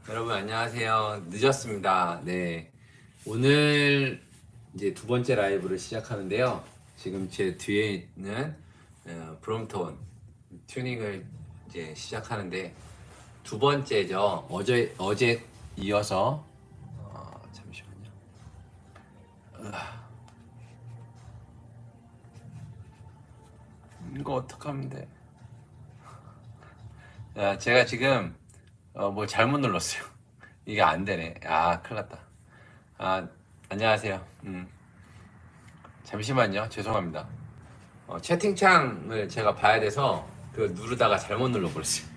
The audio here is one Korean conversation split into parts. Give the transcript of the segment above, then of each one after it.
여러분 안녕하세요. 늦었습니다. 네, 오늘 이제 두 번째 라이브를 시작하는데요. 지금 제 뒤에 있는 브롬톤 튜닝을 이제 시작하는데 두 번째죠. 어제 이어서 잠시만요. 이거 어떡하면 돼? 제가 지금 뭐 잘못 눌렀어요. 이게 안 되네. 큰일 났다. 아, 안녕하세요. 잠시만요. 죄송합니다. 채팅창을 제가 봐야 돼서 그 누르다가 잘못 눌러버렸어요.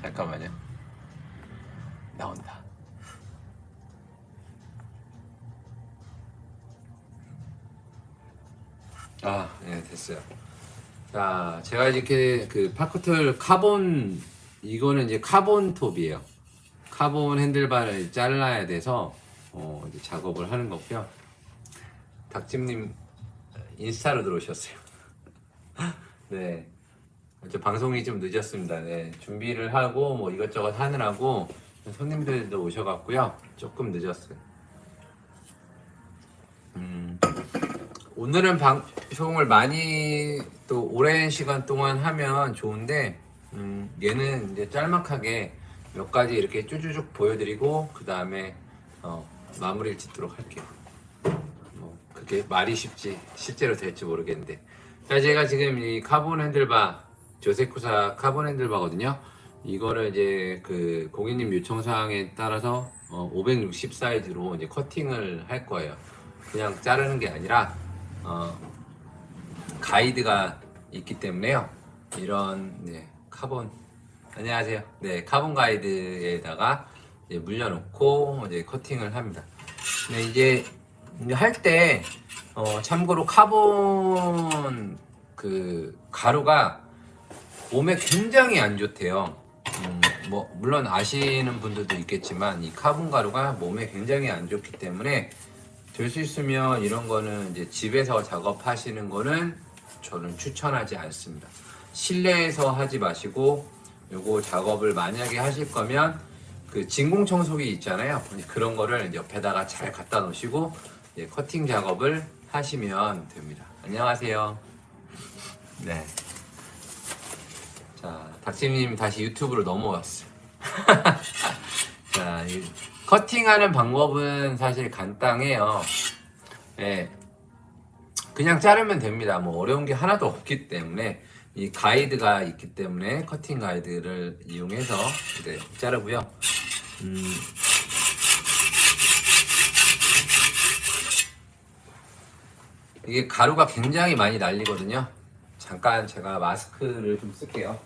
잠깐만요. 나온다. 네, 됐어요. 자, 제가 이렇게 그 파커틀 카본, 이거는 이제 카본 톱이에요. 카본 핸들바를 잘라야 돼서 이제 작업을 하는 거고요. 닭찜님 인스타로 들어오셨어요. 네, 저 방송이 좀 늦었습니다. 네, 준비를 하고 뭐 이것저것 하느라고 손님들도 오셔갖고요. 조금 늦었어요. 오늘은 방송을 많이 또 오랜 시간 동안 하면 좋은데 얘는 이제 짤막하게 몇 가지 이렇게 쭈쭈쭉 보여드리고 그 다음에 마무리를 짓도록 할게요. 뭐 그게 말이 쉽지 실제로 될지 모르겠는데, 자, 제가 지금 이 카본 핸들바, 조세쿠사 카본 핸들바거든요. 이거를 이제 그 고객님 요청사항에 따라서 560 사이즈로 이제 커팅을 할 거예요. 그냥 자르는 게 아니라 가이드가 있기 때문에요. 이런 카본, 안녕하세요. 네, 카본 가이드에다가 이제 물려놓고 이제 커팅을 합니다. 근데 이제 할 때 참고로 카본 그 가루가 몸에 굉장히 안 좋대요. 뭐 물론 아시는 분들도 있겠지만 이 카본 가루가 몸에 굉장히 안 좋기 때문에 될 수 있으면 이런 거는 이제 집에서 작업하시는 거는 저는 추천하지 않습니다. 실내에서 하지 마시고, 요거 작업을 만약에 하실 거면 그 진공 청소기 있잖아요. 그런 거를 옆에다가 잘 갖다 놓으시고 커팅 작업을 하시면 됩니다. 안녕하세요. 네. 자, 닥치님 다시 유튜브로 넘어왔어요. 자, 커팅하는 방법은 사실 간단해요. 네, 그냥 자르면 됩니다. 뭐 어려운 게 하나도 없기 때문에 이 가이드가 있기 때문에 커팅 가이드를 이용해서 이제 자르고요. 이게 가루가 굉장히 많이 날리거든요. 잠깐 제가 마스크를 좀 쓸게요.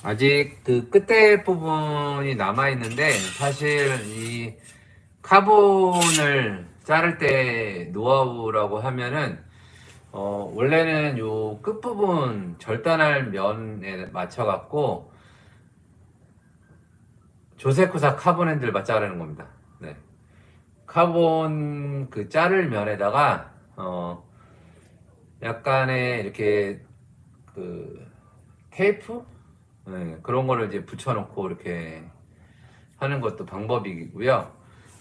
아직 그 끝에 부분이 남아 있는데, 사실 이 카본을 자를 때 노하우라고 하면은 원래는 요 끝부분 절단할 면에 맞춰 갖고 조세쿠사 카본 핸들바 자르는 겁니다. 네. 카본 그 자를 면에다가 약간의 이렇게 그 테이프, 네, 그런 거를 이제 붙여놓고 이렇게 하는 것도 방법이고요.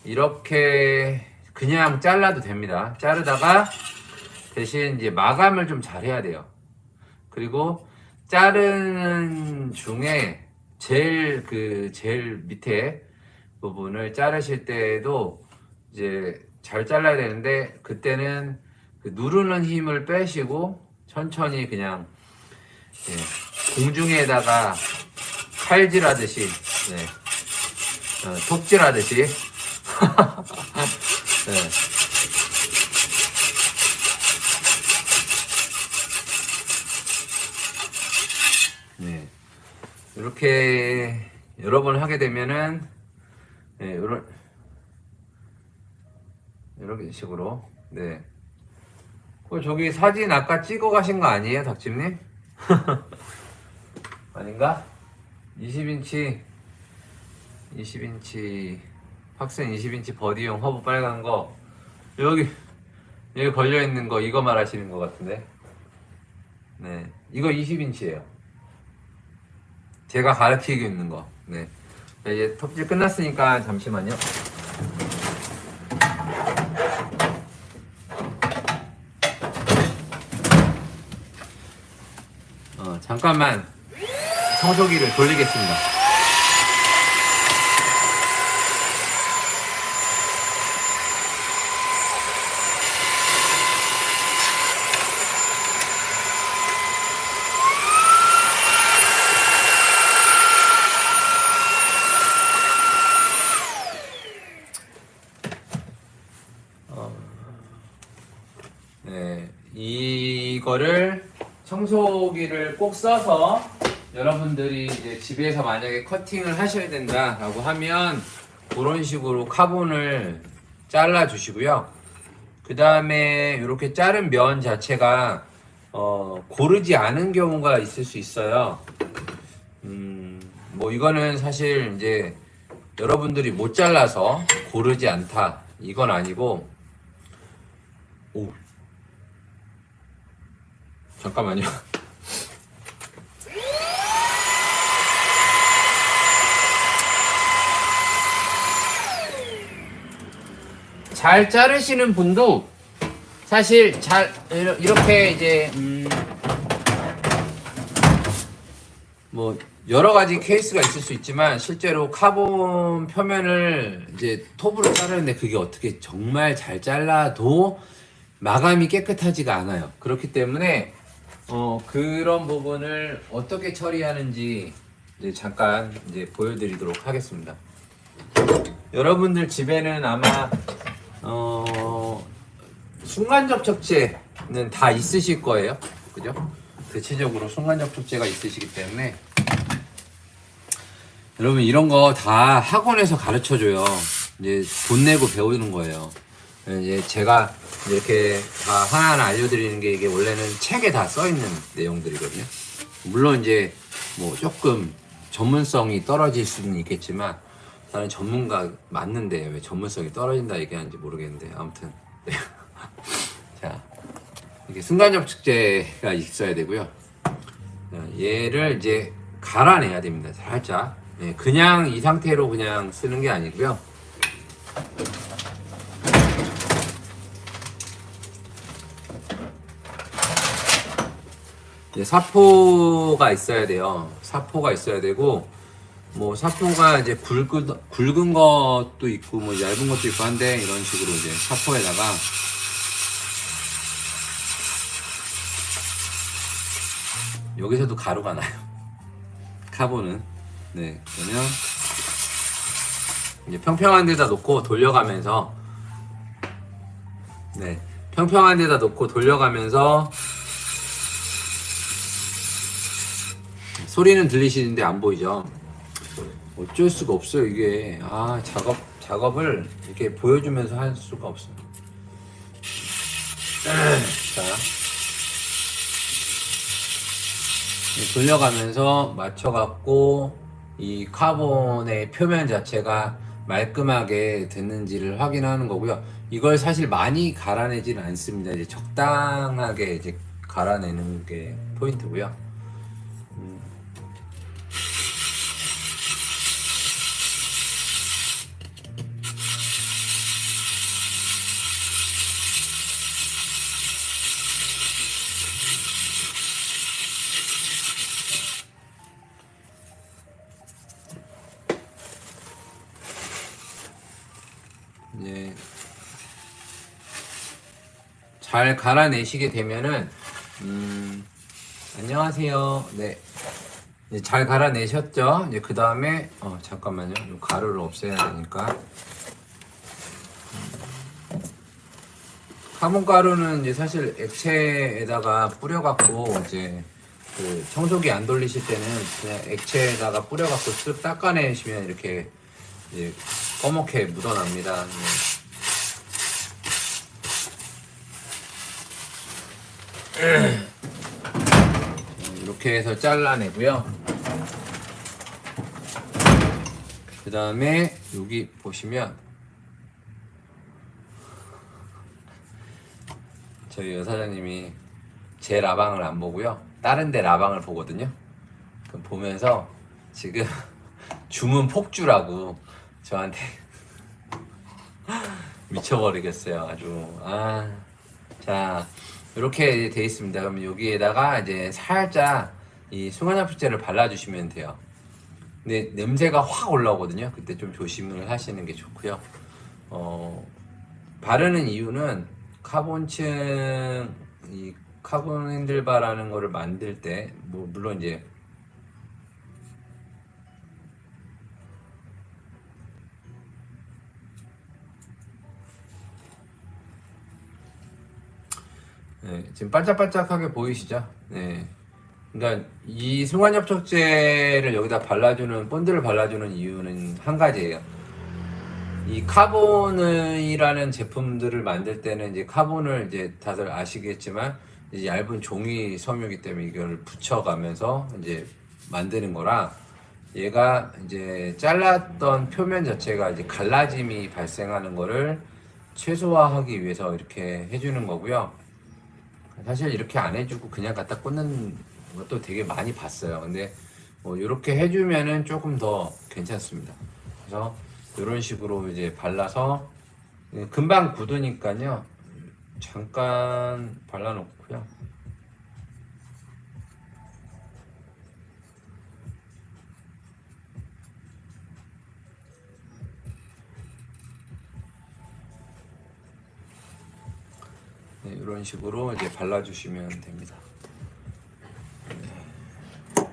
이렇게 그냥 잘라도 됩니다. 자르다가 대신 이제 마감을 좀 잘 해야 돼요. 그리고 자르는 중에 제일 밑에 부분을 자르실 때도 이제 잘 잘라야 되는데, 그때는 그 누르는 힘을 빼시고 천천히 그냥 공중에다가 칼질하듯이, 톱질하듯이, 네. 네. 이렇게 여러 번 하게 되면은, 이런 식으로, 네. 저기 사진 아까 찍어 가신 거 아니에요, 닭집님? 아닌가? 20인치 확센 20인치 버디용 허브 빨간 거 여기 걸려 있는 거 이거 말하시는 것 같은데. 네, 이거 20인치예요. 제가 가르치고 있는 거. 네. 자, 이제 톱질 끝났으니까 잠시만요. 잠깐만 청소기를 돌리겠습니다. 네, 이거를 청소기를 꼭 써서 여러분들이 이제 집에서 만약에 커팅을 하셔야 된다라고 하면 그런 식으로 카본을 잘라 주시고요. 그 다음에 이렇게 자른 면 자체가 고르지 않은 경우가 있을 수 있어요. 뭐 이거는 사실 이제 여러분들이 못 잘라서 고르지 않다 이건 아니고. 오, 잠깐만요. 잘 자르시는 분도 사실 잘 이렇게 이제 뭐 여러 가지 케이스가 있을 수 있지만 실제로 카본 표면을 이제 톱으로 자르는데 그게 어떻게 정말 잘 잘라도 마감이 깨끗하지가 않아요. 그렇기 때문에 그런 부분을 어떻게 처리하는지 이제 잠깐 이제 보여드리도록 하겠습니다. 여러분들 집에는 아마 순간 접촉제는 다 있으실 거예요. 그죠? 대체적으로 순간 접촉제가 있으시기 때문에 여러분 이런 거 다 학원에서 가르쳐 줘요. 이제 돈 내고 배우는 거예요. 이제 제가 이렇게 다 하나하나 알려드리는 게 이게 원래는 책에 다 써 있는 내용들이거든요. 물론 이제 뭐 조금 전문성이 떨어질 수는 있겠지만 나는 전문가 맞는데 왜 전문성이 떨어진다 얘기하는지 모르겠는데 아무튼 네. 자, 이렇게 순간접촉제가 있어야 되고요. 얘를 이제 갈아내야 됩니다. 살짝. 네, 그냥 이 상태로 그냥 쓰는 게 아니고요. 사포가 있어야 돼요. 사포가 있어야 되고, 뭐 사포가 이제 굵은 것도 있고 뭐 얇은 것도 있고 한데 이런 식으로 이제 사포에다가 여기서도 가루가 나요. 카본은. 네, 그러면 이제 평평한 데다 놓고 돌려가면서 평평한 데다 놓고 돌려가면서 소리는 들리시는데 안 보이죠? 어쩔 수가 없어요, 이게. 작업을 이렇게 보여주면서 할 수가 없어요. 자, 돌려가면서 맞춰갖고 이 카본의 표면 자체가 말끔하게 됐는지를 확인하는 거고요. 이걸 사실 많이 갈아내지는 않습니다. 이제 적당하게 이제 갈아내는 게 포인트고요. 이제 잘 갈아내시게 되면은 안녕하세요. 네. 이제 잘 갈아내셨죠? 이제 그 다음에, 잠깐만요. 이 가루를 없애야 되니까. 카본 가루는 이제 사실 액체에다가 뿌려갖고, 이제 그 청소기 안 돌리실 때는 그냥 액체에다가 뿌려갖고 쓱 닦아내시면 이렇게 이제 검게 묻어납니다. 네. 이렇게 해서 잘라내고요. 그 다음에 여기 보시면 저희 여사장님이 제 라방을 안 보고요, 다른 데 라방을 보거든요. 그럼 보면서 지금 주문 폭주라고 저한테 미쳐버리겠어요. 아주. 자, 이렇게 돼 있습니다. 그러면 여기에다가 이제 살짝 이 순간잡수제를 발라주시면 돼요. 근데 냄새가 확 올라오거든요. 그때 좀 조심을 하시는 게 좋고요. 바르는 이유는 카본층, 이 카본 핸들바라는 거를 만들 때, 뭐 물론 이제 네, 지금 반짝반짝하게 보이시죠? 네. 그러니까 이 순간접촉제를 여기다 발라주는, 본드를 발라주는 이유는 한 가지예요. 이 카본이라는 제품들을 만들 때는 이제 카본을 이제 다들 아시겠지만 이제 얇은 종이 섬유이기 때문에 이걸 붙여가면서 이제 만드는 거라, 얘가 이제 잘랐던 표면 자체가 이제 갈라짐이 발생하는 거를 최소화하기 위해서 이렇게 해주는 거고요. 사실 이렇게 안 해주고 그냥 갖다 꽂는 것도 되게 많이 봤어요. 근데 뭐 이렇게 해주면은 조금 더 괜찮습니다. 그래서 이런 식으로 이제 발라서 금방 굳으니까요. 잠깐 발라놓고요. 네, 이런 식으로 이제 발라주시면 됩니다. 네.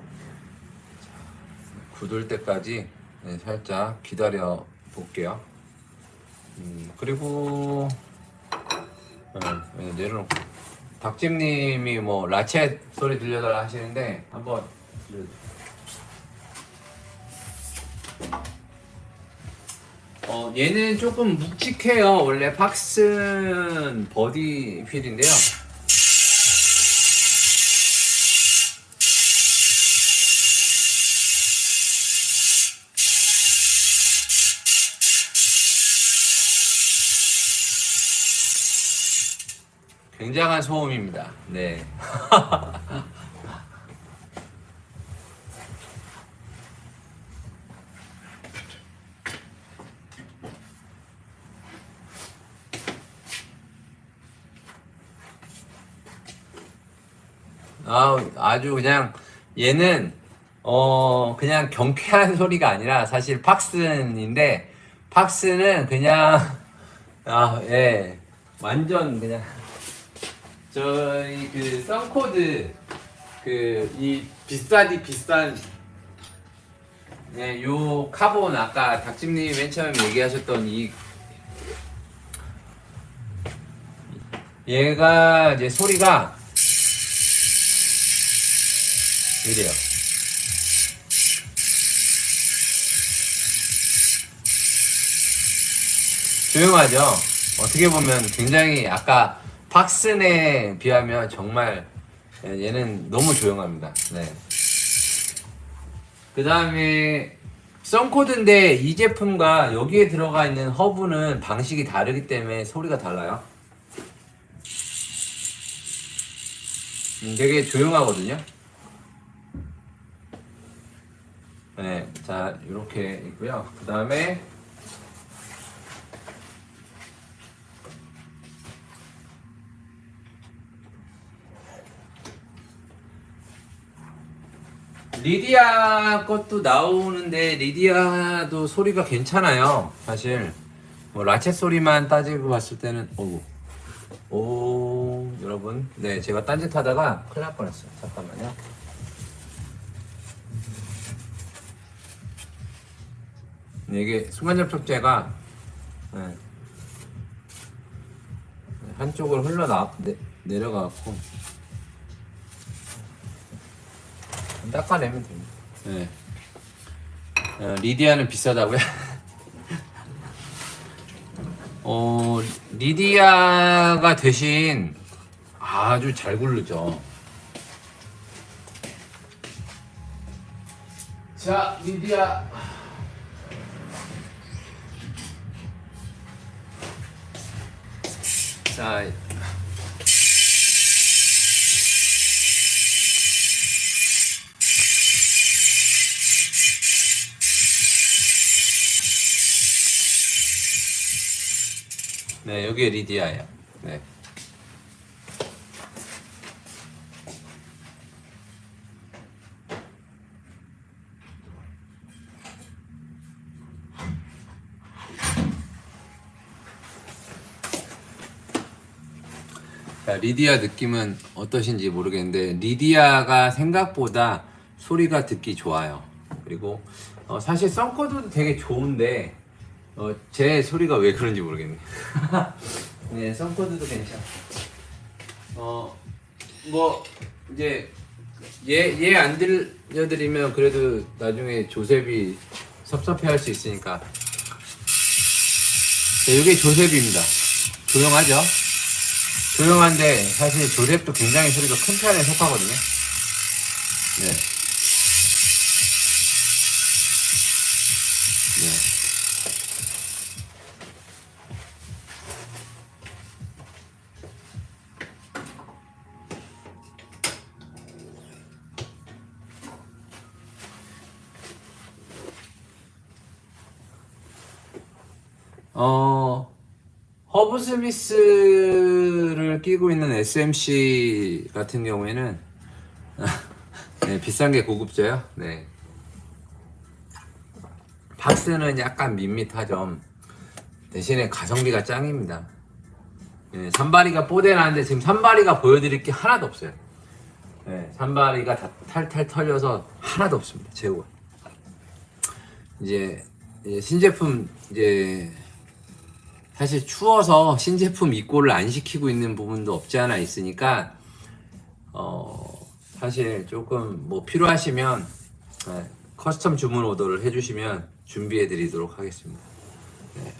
굳을 때까지 살짝 기다려 볼게요. 그리고 내려놓고, 닭집님이 뭐 라쳇 소리 들려달라 하시는데 한번 얘는 조금 묵직해요. 원래 팍슨 버디 휠인데요. 굉장한 소음입니다. 네. 아주 그냥 얘는 그냥 경쾌한 소리가 아니라 사실 팍슨인데, 팍슨은 그냥 예, 완전 그냥 저희 그 썬코드 그 이 비싼 요 카본, 아까 닭집님이 맨 처음에 얘기하셨던 이, 얘가 이제 소리가 이래요. 조용하죠? 어떻게 보면 굉장히, 아까 팍슨에 비하면 정말 얘는 너무 조용합니다. 네. 그 다음에 썬코드인데 이 제품과 여기에 들어가 있는 허브는 방식이 다르기 때문에 소리가 달라요. 되게 조용하거든요. 네, 자, 이렇게 있고요. 그 다음에 리디아 것도 나오는데, 리디아도 소리가 괜찮아요. 사실 뭐 라쳇 소리만 따지고 봤을 때는 오, 여러분, 네, 제가 딴짓 하다가 큰일 날 뻔했어요. 잠깐만요. 네, 이게 순간접촉제가 네, 한쪽으로 내려가갖고 닦아내면 됩니다. 네. 리디아는 비싸다고요? 리디아가 대신 아주 잘 굴르죠. 자, 리디아. 자, 네, 여기 리디아예요. 네. 자, 리디아 느낌은 어떠신지 모르겠는데 리디아가 생각보다 소리가 듣기 좋아요. 그리고 사실 썬코드도 되게 좋은데 제 소리가 왜 그런지 모르겠네. 네, 썬코드도 괜찮고 뭐 이제 얘 안 들려드리면 그래도 나중에 조셉이 섭섭해할 수 있으니까. 네, 이게 조셉입니다. 조용하죠? 조용한데 사실 조셉도 굉장히 소리가 큰 편에 속하거든요. 네. 네. 허브 스미스를 끼고 있는 SMC 같은 경우에는 네, 비싼 게 고급져요. 네. 박스는 약간 밋밋하죠. 대신에 가성비가 짱입니다. 네, 산바리가 뽀대나는데 지금 산바리가 보여드릴 게 하나도 없어요. 네, 산바리가 다 탈탈 털려서 하나도 없습니다. 제우가. 이제 신제품 사실 추워서 신제품 입고를 안 시키고 있는 부분도 없지 않아 있으니까 사실 조금 뭐 필요하시면 커스텀 주문 오더를 해주시면 준비해 드리도록 하겠습니다. 네.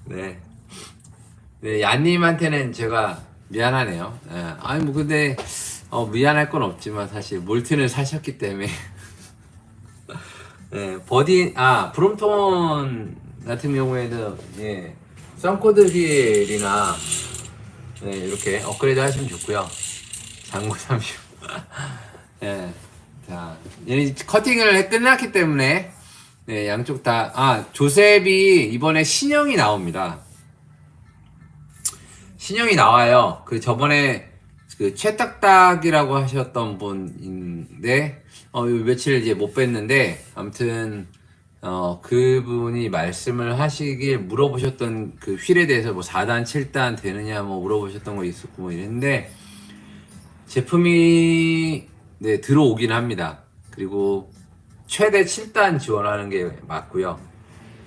네. 네, 야님한테는 제가 미안하네요. 네. 아니 뭐 근데 미안할 건 없지만 사실 몰튼을 사셨기 때문에 네, 브롬톤 같은 경우에는 예, 썬코드 휠이나 네, 이렇게 업그레이드 하시면 좋고요. 장고 30. 예, 자, 얘는 커팅을 끝났기 때문에 네, 양쪽 다 조셉이 이번에 신형이 나옵니다. 신형이 나와요. 그 저번에 그 최딱딱이라고 하셨던 분인데 며칠 이제 못 뵀는데 아무튼 그분이 말씀을 하시길 물어보셨던 그 휠에 대해서 뭐 4단 7단 되느냐 뭐 물어보셨던 거 있었고 뭐 이랬는데 제품이 네 들어오긴 합니다. 그리고 최대 7단 지원하는 게 맞고요.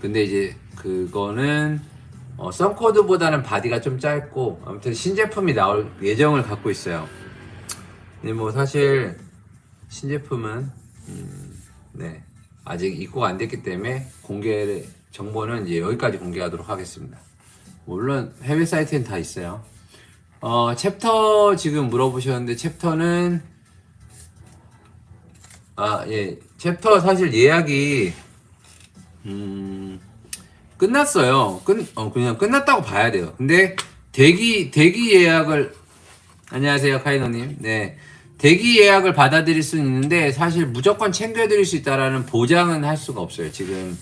근데 이제 그거는 썬코드보다는 바디가 좀 짧고 아무튼 신제품이 나올 예정을 갖고 있어요. 근데 뭐 사실 신제품은 네 아직 입고가 안 됐기 때문에 공개 정보는 이제 여기까지 공개하도록 하겠습니다. 물론 해외 사이트엔 다 있어요. 챕터 지금 물어보셨는데 챕터는 예 챕터 사실 예약이 끝났어요. 그냥 끝났다고 봐야 돼요. 근데 대기 예약을 안녕하세요 카이노님. 네 대기 예약을 받아들일 수는 있는데 사실 무조건 챙겨드릴 수 있다라는 보장은 할 수가 없어요. 지금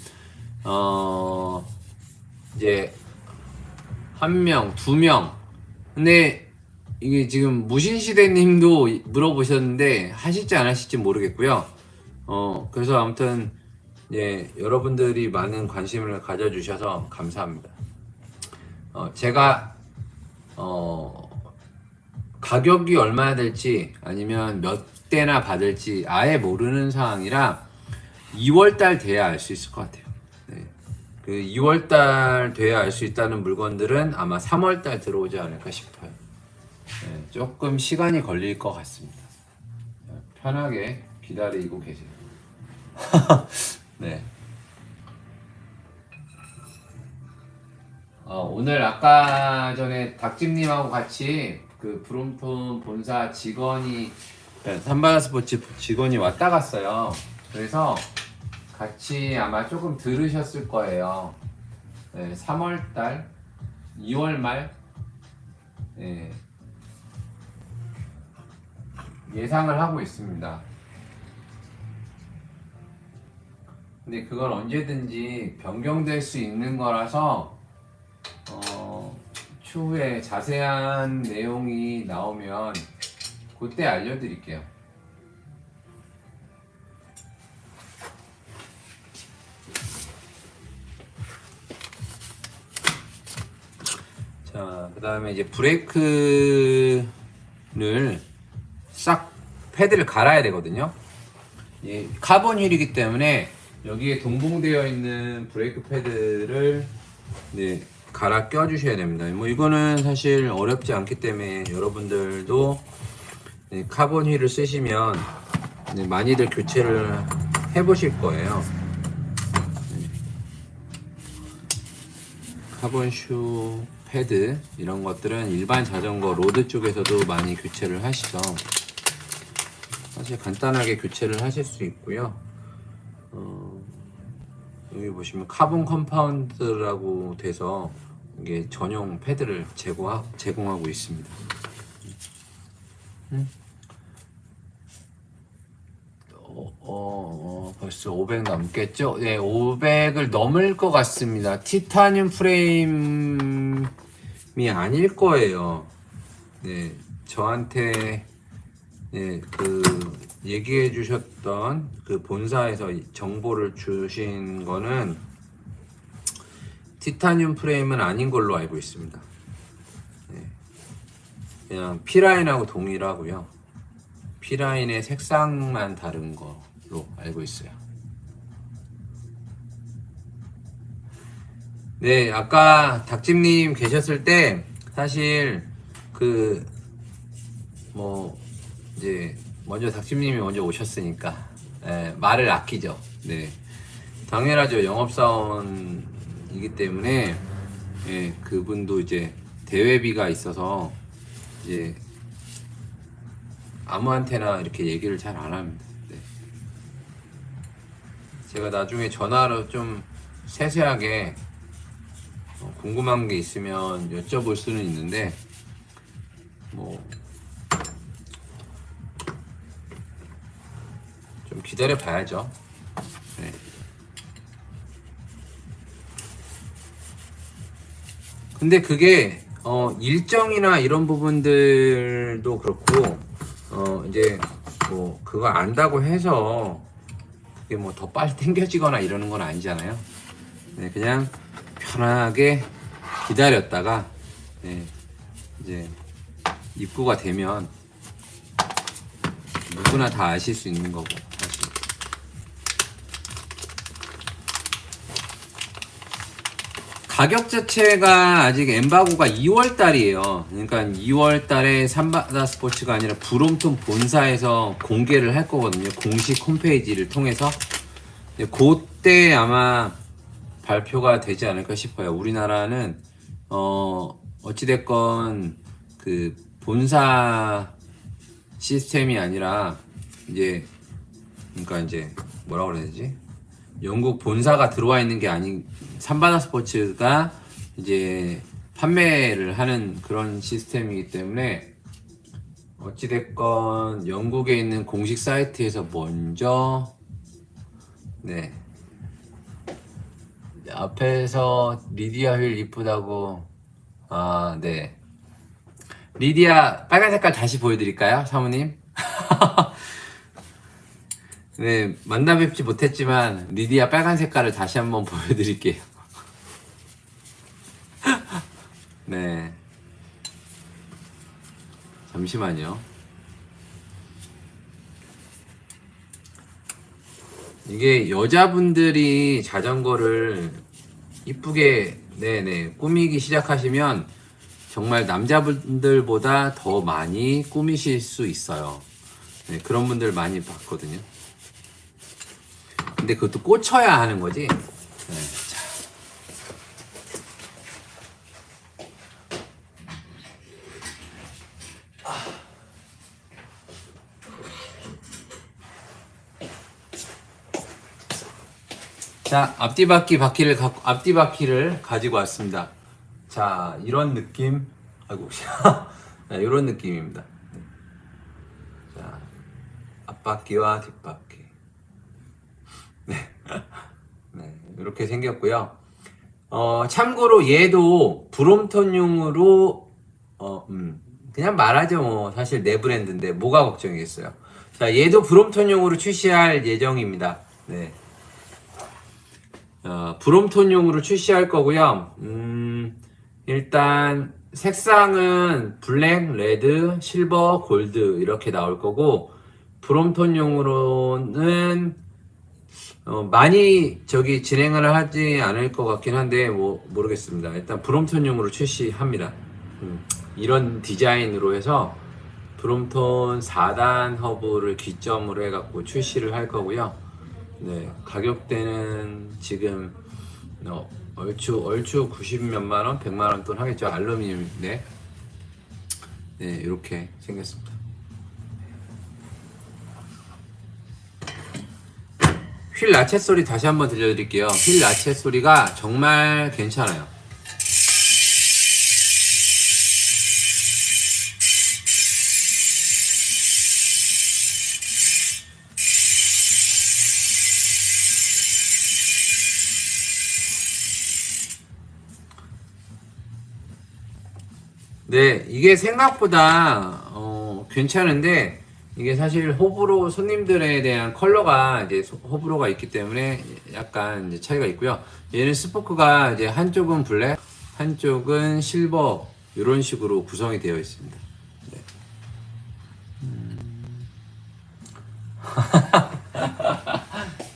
이제 1명, 2명. 근데 이게 지금 무신시대님도 물어보셨는데 하실지 안 하실지 모르겠고요. 그래서 아무튼 예, 여러분들이 많은 관심을 가져주셔서 감사합니다. 제가 가격이 얼마나 될지 아니면 몇 대나 받을지 아예 모르는 상황이라 2월달 돼야 알 수 있을 것 같아요. 네. 그 2월달 돼야 알 수 있다는 물건들은 아마 3월달 들어오지 않을까 싶어요. 네, 조금 시간이 걸릴 것 같습니다. 편하게 기다리고 계세요. 네. 오늘 아까 전에 닭집님하고 같이 그 브롬톤 본사 직원이 삼바다 스포츠 직원이 왔다 갔어요. 그래서 같이 아마 조금 들으셨을 거예요. 네, 3월달, 2월 말 예상을 하고 있습니다. 근데 그건 언제든지 변경될 수 있는 거라서 추후에 자세한 내용이 나오면 그때 알려드릴게요. 자, 그 다음에 이제 브레이크를 싹 패드를 갈아야 되거든요. 이 카본 휠이기 때문에 여기에 동봉되어 있는 브레이크 패드를 갈아 껴 주셔야 됩니다. 뭐 이거는 사실 어렵지 않기 때문에 여러분들도 카본 휠을 쓰시면 많이들 교체를 해 보실 거예요. 카본 슈 패드 이런 것들은 일반 자전거 로드 쪽에서도 많이 교체를 하시죠. 사실 간단하게 교체를 하실 수 있고요. 여기 보시면 카본 컴파운드라고 돼서 이게 전용 패드를 제공하고 있습니다. 벌써 500 넘겠죠? 네, 500을 넘을 것 같습니다. 티타늄 프레임이 아닐 거예요. 네, 저한테 얘기해 주셨던 그 본사에서 정보를 주신 거는 티타늄 프레임은 아닌 걸로 알고 있습니다. 네. 그냥 P라인하고 동일하고요. P라인의 색상만 다른 걸로 알고 있어요. 네, 아까 닭집님 계셨을 때 사실 이제 먼저 닭집님이 먼저 오셨으니까 말을 아끼죠. 네, 당연하죠. 영업사원이기 때문에 그분도 이제 대회비가 있어서 이제 아무한테나 이렇게 얘기를 잘 안 합니다. 네. 제가 나중에 전화로 좀 세세하게 궁금한 게 있으면 여쭤볼 수는 있는데 좀 기다려 봐야죠. 네. 근데 그게 일정이나 이런 부분들도 그렇고 이제 그거 안다고 해서 그게 더 빨리 땡겨지거나 이러는 건 아니잖아요. 네, 그냥 편하게 기다렸다가 이제 입고가 되면 누구나 다 아실 수 있는 거고. 사실. 가격 자체가 아직 엠바고가 2월 달이에요. 그러니까 2월 달에 삼바다 스포츠가 아니라 브롬톤 본사에서 공개를 할 거거든요. 공식 홈페이지를 통해서. 그때 아마 발표가 되지 않을까 싶어요. 우리나라는 어찌됐건 그 본사 시스템이 아니라 그러니까 이제 뭐라고 그래야 되지? 영국 본사가 들어와 있는 게 아닌 삼바다 스포츠가 이제 판매를 하는 그런 시스템이기 때문에 어찌됐건 영국에 있는 공식 사이트에서 먼저 앞에서 리디아 휠 이쁘다고 네. 리디아 빨간 색깔 다시 보여드릴까요, 사모님? 네, 만나 뵙지 못했지만 리디아 빨간 색깔을 다시 한번 보여드릴게요. 네. 잠시만요. 이게 여자분들이 자전거를 이쁘게 네네 꾸미기 시작하시면 정말 남자분들보다 더 많이 꾸미실 수 있어요. 네, 그런 분들 많이 봤거든요. 근데 그것도 꽂혀야 하는 거지. 네, 자, 앞뒤 바퀴를 가지고 왔습니다. 자, 이런 느낌. 아이고, 자, 이런 느낌입니다. 자, 앞바퀴와 뒷바퀴. 네. 네, 이렇게 생겼고요. 참고로 얘도 브롬톤용으로, 그냥 말하죠. 뭐, 사실 내 브랜드인데, 뭐가 걱정이겠어요. 자, 얘도 브롬톤용으로 출시할 예정입니다. 네. 브롬톤용으로 출시할 거고요. 일단 색상은 블랙, 레드, 실버, 골드 이렇게 나올 거고 브롬톤용으로는 많이 진행을 하지 않을 것 같긴 한데 뭐 모르겠습니다. 일단 브롬톤용으로 출시합니다. 이런 디자인으로 해서 브롬톤 4단 허브를 기점으로 해갖고 출시를 할 거고요. 네, 가격대는 지금 얼추 90몇만 원, 100만 원 돈 하겠죠. 알루미늄인데. 네, 이렇게 생겼습니다. 휠 라쳇 소리 다시 한번 들려드릴게요. 휠 라쳇 소리가 정말 괜찮아요. 네, 이게 생각보다 괜찮은데 이게 사실 호불호 손님들에 대한 컬러가 이제 호불호가 있기 때문에 약간 이제 차이가 있고요. 얘는 스포크가 이제 한쪽은 블랙, 한쪽은 실버 이런 식으로 구성이 되어 있습니다. 네.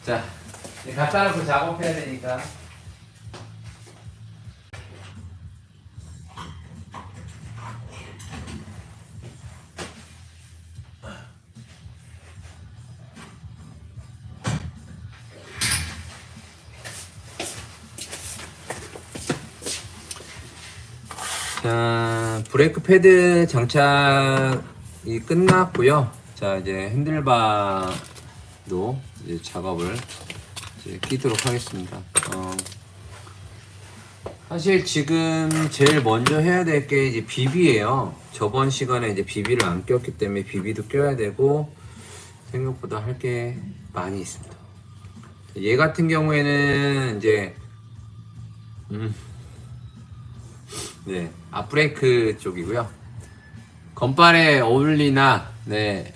자, 갖다 놓고 작업해야 되니까. 자, 브레이크 패드 장착이 끝났고요. 자, 이제 핸들바도 이제 작업을 이제 끼도록 하겠습니다. 사실 지금 제일 먼저 해야 될 게 이제 비비예요. 저번 시간에 이제 비비를 안 꼈기 때문에 비비도 껴야 되고 생각보다 할 게 많이 있습니다. 얘 같은 경우에는 이제 네, 앞브레이크 쪽이고요. 건빨에 어울리나, 네,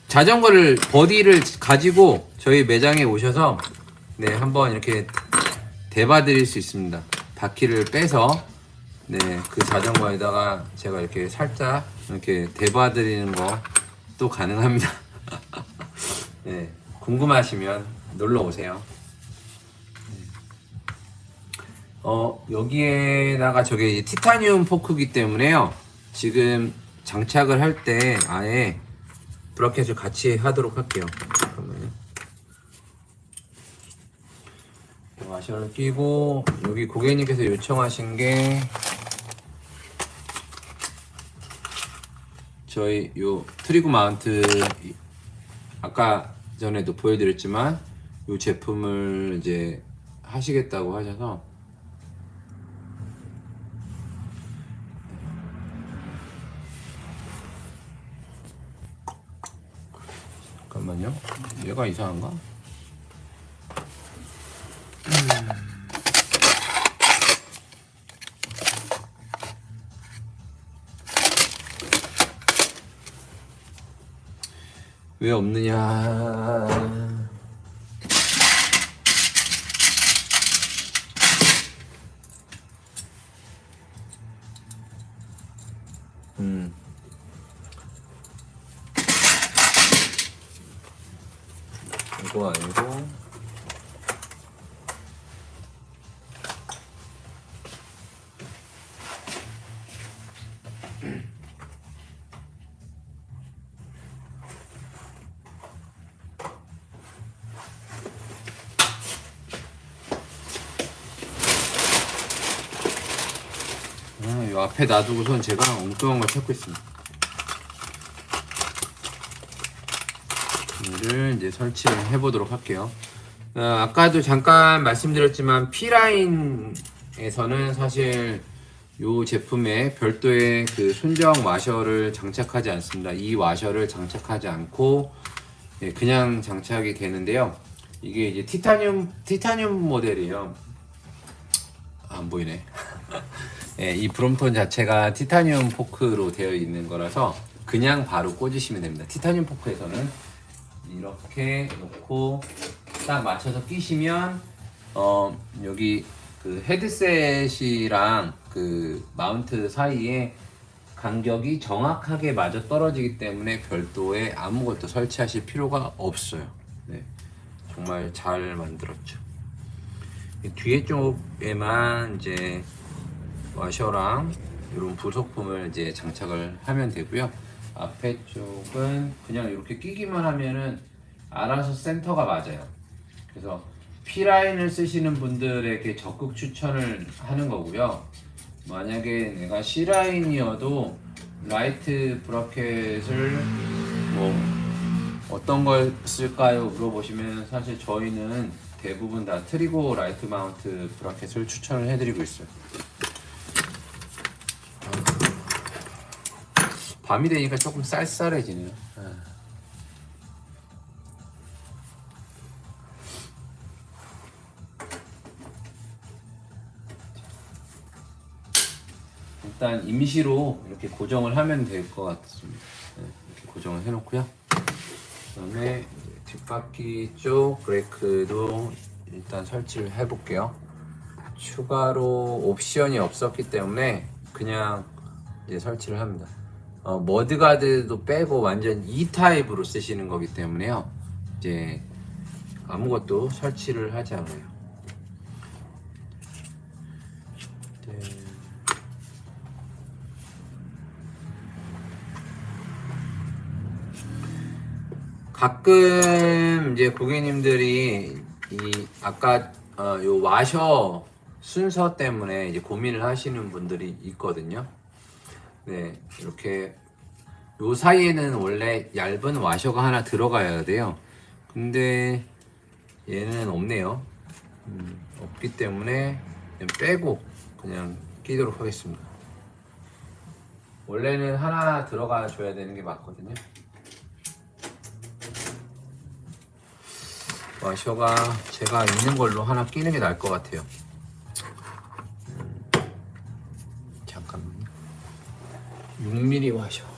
자전거를, 버디를 가지고 저희 매장에 오셔서, 네, 한번 이렇게 대봐드릴 수 있습니다. 바퀴를 빼서, 네, 그 자전거에다가 제가 이렇게 살짝 이렇게 대봐드리는 거 또 가능합니다. 네, 궁금하시면 놀러 오세요. 여기에다가 저게 티타늄 포크기 때문에요. 지금 장착을 할 때 아예 브라켓을 같이 하도록 할게요. 잠깐만요. 와셔를 끼고 여기 고객님께서 요청하신 게 저희 요 트리거 마운트 아까 전에도 보여드렸지만 요 제품을 이제 하시겠다고 하셔서 잠깐만요. 얘가 이상한가? 왜 없느냐? 이거 아니고 이 앞에 놔두고선 제가 엉뚱한 걸 찾고 있습니다. 이를 이제 설치를 해보도록 할게요. 아까도 잠깐 말씀드렸지만 P라인에서는 사실 이 제품에 별도의 그 순정 와셔를 장착하지 않습니다. 이 와셔를 장착하지 않고 그냥 장착이 되는데요. 이게 이제 티타늄 모델이에요. 안 보이네. 이 브롬톤 자체가 티타늄 포크로 되어 있는 거라서 그냥 바로 꽂으시면 됩니다. 티타늄 포크에서는 이렇게 놓고 딱 맞춰서 끼시면 여기 그 헤드셋이랑 그 마운트 사이에 간격이 정확하게 맞아 떨어지기 때문에 별도의 아무것도 설치하실 필요가 없어요. 네, 정말 잘 만들었죠. 뒤에 쪽에만 이제 와셔랑 이런 부속품을 이제 장착을 하면 되고요. 앞에 쪽은 그냥 이렇게 끼기만 하면은 알아서 센터가 맞아요. 그래서 P라인을 쓰시는 분들에게 적극 추천을 하는 거고요. 만약에 내가 C라인이어도 라이트 브라켓을 뭐 어떤 걸 쓸까요? 물어보시면 사실 저희는 대부분 다 트리고 라이트 마운트 브라켓을 추천을 해드리고 있어요. 밤이 되니까 조금 쌀쌀해지네요. 일단 임시로 이렇게 고정을 하면 될 것 같습니다. 이렇게 고정을 해놓고요. 그다음에 뒷바퀴 쪽 브레이크도 일단 설치를 해볼게요. 추가로 옵션이 없었기 때문에 그냥 이제 설치를 합니다. 머드가드도 빼고 완전 E 타입으로 쓰시는 거기 때문에요. 이제 아무것도 설치를 하지 않아요. 네. 가끔 이제 고객님들이 이 아까 요 와셔 순서 때문에 이제 고민을 하시는 분들이 있거든요. 네, 이렇게 요 사이에는 원래 얇은 와셔가 하나 들어가야 돼요. 근데 얘는 없네요. 없기 때문에 그냥 빼고 그냥 끼도록 하겠습니다. 원래는 하나 들어가 줘야 되는 게 맞거든요. 와셔가 제가 있는 걸로 하나 끼는 게 나을 것 같아요. 잠깐만요. 6mm 와셔.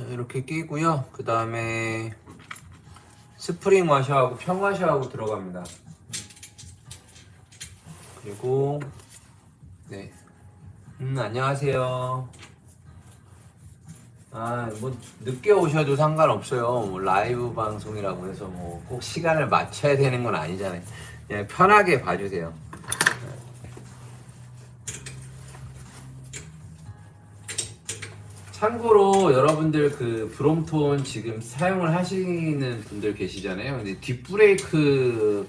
이렇게 끼고요. 그 다음에 스프링 와셔하고 평와셔하고 들어갑니다. 그리고 네, 안녕하세요. 뭐 늦게 오셔도 상관없어요. 뭐 라이브 방송이라고 해서 뭐 꼭 시간을 맞춰야 되는 건 아니잖아요. 그냥 편하게 봐주세요. 참고로 여러분들 그 브롬톤 지금 사용을 하시는 분들 계시잖아요. 근데 뒷브레이크가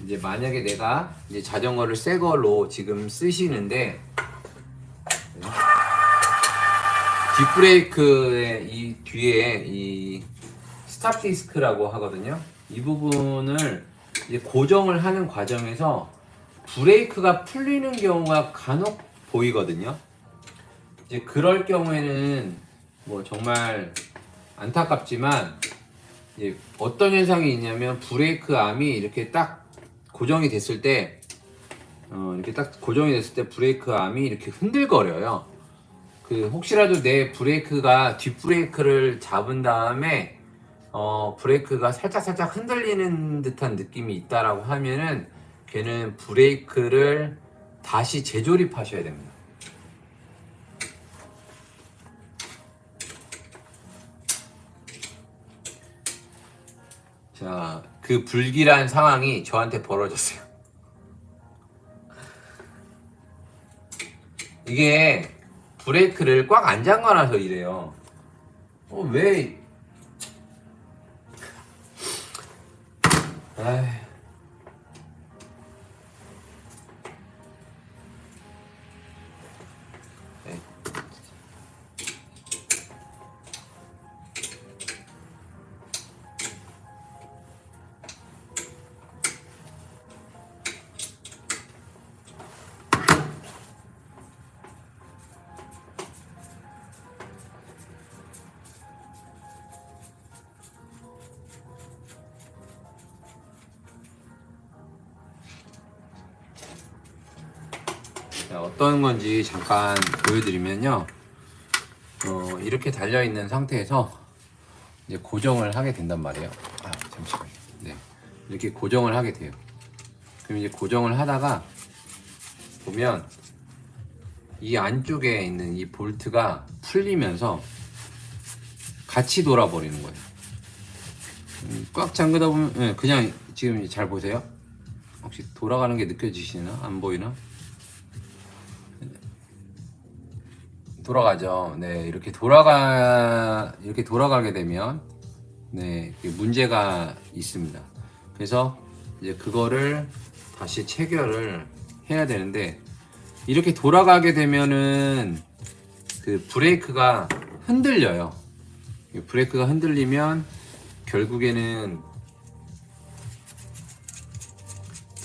이제 만약에 내가 이제 자전거를 새 걸로 지금 쓰시는데 뒷브레이크의 이 뒤에 이 스탑 디스크라고 하거든요. 이 부분을 이제 고정을 하는 과정에서 브레이크가 풀리는 경우가 간혹 보이거든요. 이제 그럴 경우에는 뭐 정말 안타깝지만 이제 어떤 현상이 있냐면 브레이크 암이 이렇게 딱 고정이 됐을 때 이렇게 딱 고정이 됐을 때 브레이크 암이 이렇게 흔들거려요. 그 혹시라도 내 브레이크가 뒷브레이크를 잡은 다음에 브레이크가 살짝 흔들리는 듯한 느낌이 있다라고 하면은 걔는 브레이크를 다시 재조립하셔야 됩니다. 자, 그 불길한 상황이 저한테 벌어졌어요. 이게 브레이크를 꽉 안 잠가놔서 이래요. 왜? 아이. 자, 어떤 건지 잠깐 보여드리면요. 이렇게 달려있는 상태에서 이제 고정을 하게 된단 말이에요. 잠시만요. 네. 이렇게 고정을 하게 돼요. 그럼 이제 고정을 하다가 보면 이 안쪽에 있는 이 볼트가 풀리면서 같이 돌아버리는 거예요. 꽉 잠그다 보면 그냥 지금 잘 보세요. 혹시 돌아가는 게 느껴지시나? 안 보이나? 돌아가죠. 네, 이렇게 돌아가게 되면 네, 문제가 있습니다. 그래서 이제 그거를 다시 체결을 해야 되는데 이렇게 돌아가게 되면은 그 브레이크가 흔들려요. 브레이크가 흔들리면 결국에는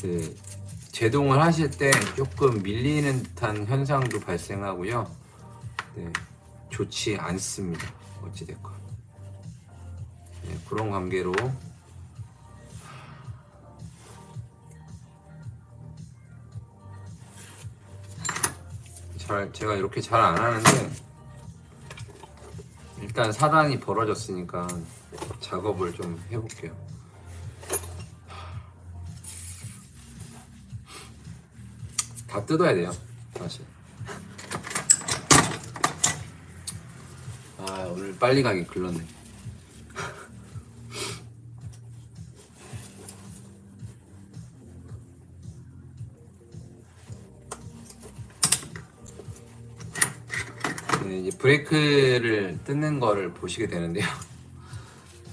그 제동을 하실 때 조금 밀리는 듯한 현상도 발생하고요. 네, 좋지 않습니다. 어찌됐건. 네, 그런 관계로 제가 이렇게 잘 안 하는데 일단 사단이 벌어졌으니까 작업을 좀 해볼게요. 다 뜯어야 돼요, 사실. 오늘 빨리 가기 글렀네. 네, 이제 브레이크를 뜯는 거를 보시게 되는데요.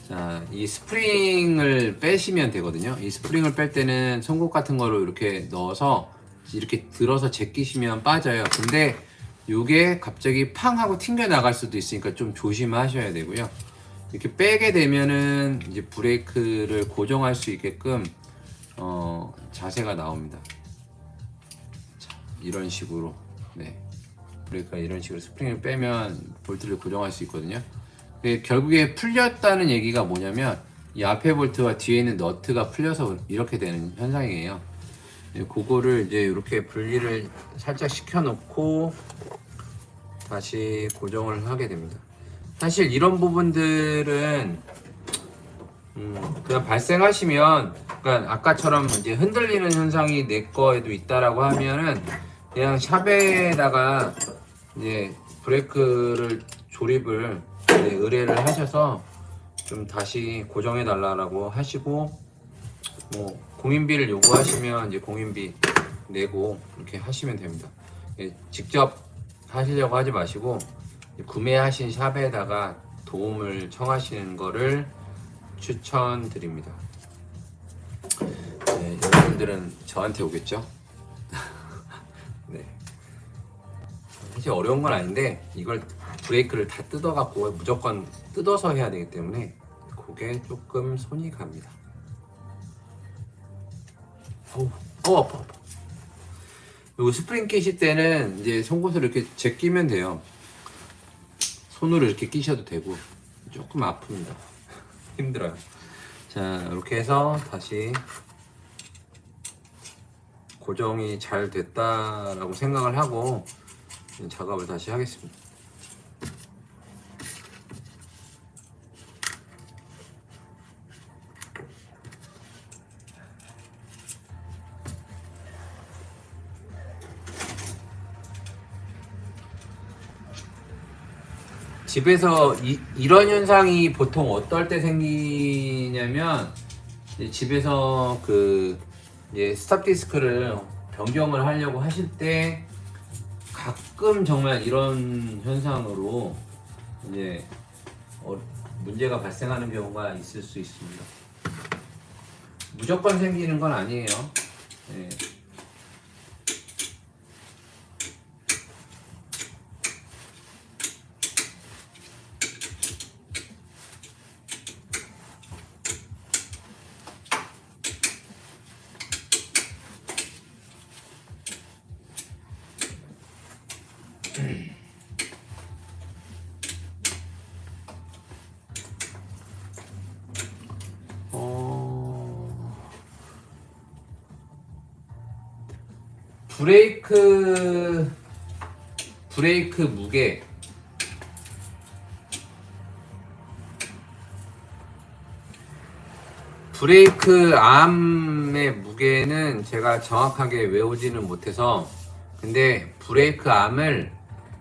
자, 이 스프링을 빼시면 되거든요. 이 스프링을 뺄 때는 송곳 같은 거로 이렇게 넣어서 이렇게 들어서 제끼시면 빠져요. 근데 이게 갑자기 팡 하고 튕겨 나갈 수도 있으니까 좀 조심하셔야 되고요. 이렇게 빼게 되면은 이제 브레이크를 고정할 수 있게끔 자세가 나옵니다. 자, 이런 식으로 네, 브레이크가 이런 식으로 스프링을 빼면 볼트를 고정할 수 있거든요. 결국에 풀렸다는 얘기가 뭐냐면 이 앞에 볼트와 뒤에 있는 너트가 풀려서 이렇게 되는 현상이에요. 그거를 이제 이렇게 분리를 살짝 시켜놓고 다시 고정을 하게 됩니다. 사실 이런 부분들은 그냥 발생하시면, 그러니까 아까처럼 이제 흔들리는 현상이 내 거에도 있다라고 하면은 그냥 샵에다가 이제 브레이크를 조립을 의뢰를 하셔서 좀 다시 고정해 달라고 하시고, 뭐 공인비를 요구하시면 이제 공인비 내고 이렇게 하시면 됩니다. 직접 하시려고 하지 마시고 구매하신 샵에다가 도움을 청하시는 거를 추천드립니다. 네, 여러분들은 저한테 오겠죠? 네. 사실 어려운 건 아닌데 이걸 브레이크를 다 뜯어갖고 무조건 뜯어서 해야 되기 때문에 그게 조금 손이 갑니다. 아파. 그리고 스프링 끼실 때는 이제 송곳을 이렇게 제끼면 돼요. 손으로 이렇게 끼셔도 되고. 조금 아픕니다. 힘들어요. 자, 이렇게 해서 다시 고정이 잘 됐다라고 생각을 하고 작업을 다시 하겠습니다. 집에서 이런 현상이 보통 어떨 때 생기냐면 집에서 그 스탑 디스크를 변경을 하려고 하실 때 가끔 정말 이런 현상으로 이제 문제가 발생하는 경우가 있을 수 있습니다. 무조건 생기는 건 아니에요. 네. 브레이크 무게 브레이크 암의 무게는 제가 정확하게 외우지는 못해서 근데 브레이크 암을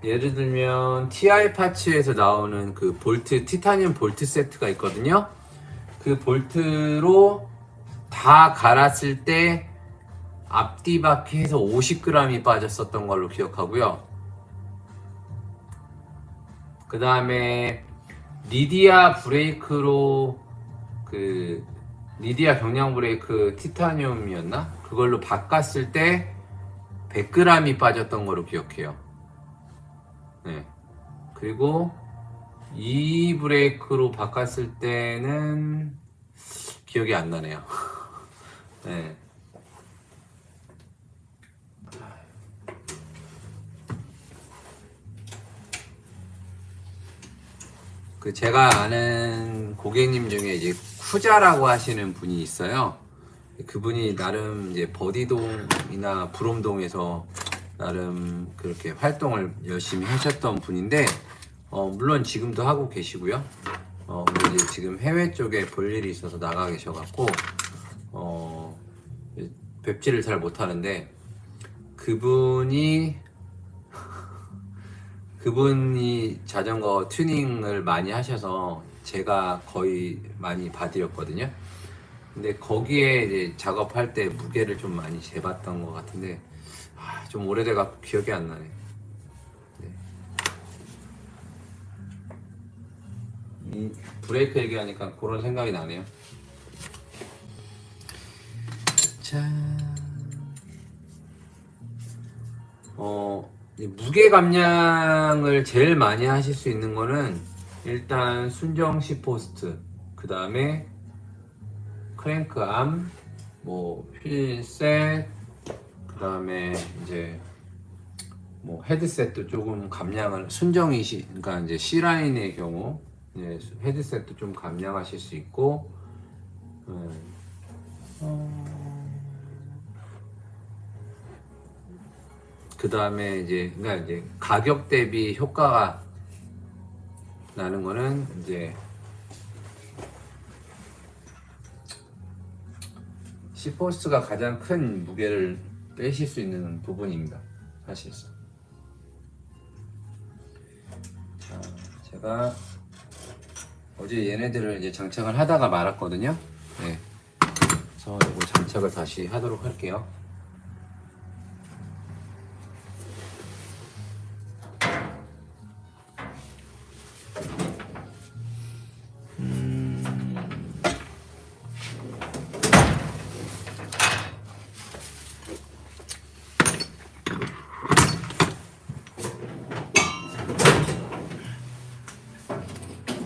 예를 들면 TI 파츠에서 나오는 그 볼트 티타늄 볼트 세트가 있거든요. 그 볼트로 다 갈았을 때 앞뒤 바퀴에서 50g이 빠졌었던 걸로 기억하고요. 그 다음에 리디아 브레이크로 그 리디아 경량 브레이크 티타늄이었나? 그걸로 바꿨을 때 100g이 빠졌던 걸로 기억해요. 네. 그리고 이 브레이크로 바꿨을 때는 기억이 안 나네요. 네. 그 제가 아는 고객님 중에 이제 쿠자라고 하시는 분이 있어요. 그분이 나름 이제 버디동이나 부롬동에서 나름 그렇게 활동을 열심히 하셨던 분인데, 물론 지금도 하고 계시고요. 근데 이제 지금 해외 쪽에 볼 일이 있어서 나가 계셔갖고, 뵙지를 잘 못하는데, 그분이 자전거 튜닝을 많이 하셔서 제가 거의 많이 봐드렸거든요. 근데 거기에 이제 작업할 때 무게를 좀 많이 재봤던 것 같은데 좀 오래돼갖고 기억이 안 나네. 네. 이 브레이크 얘기하니까 그런 생각이 나네요. 자, 무게 감량을 제일 많이 하실 수 있는 거는 일단 순정시 포스트, 그 다음에 크랭크 암, 휠셋, 그 다음에 이제 헤드셋도 조금 감량을 순정이시, 그러니까 이제 C라인의 경우 헤드셋도 좀 감량하실 수 있고, 그 다음에 그러니까 이제 가격 대비 효과가 나는 거는 이제 C포스트가 가장 큰 무게를 빼실 수 있는 부분입니다, 사실상. 자, 제가 어제 얘네들을 이제 장착을 하다가 말았거든요. 네. 그래서 이거 장착을 다시 하도록 할게요.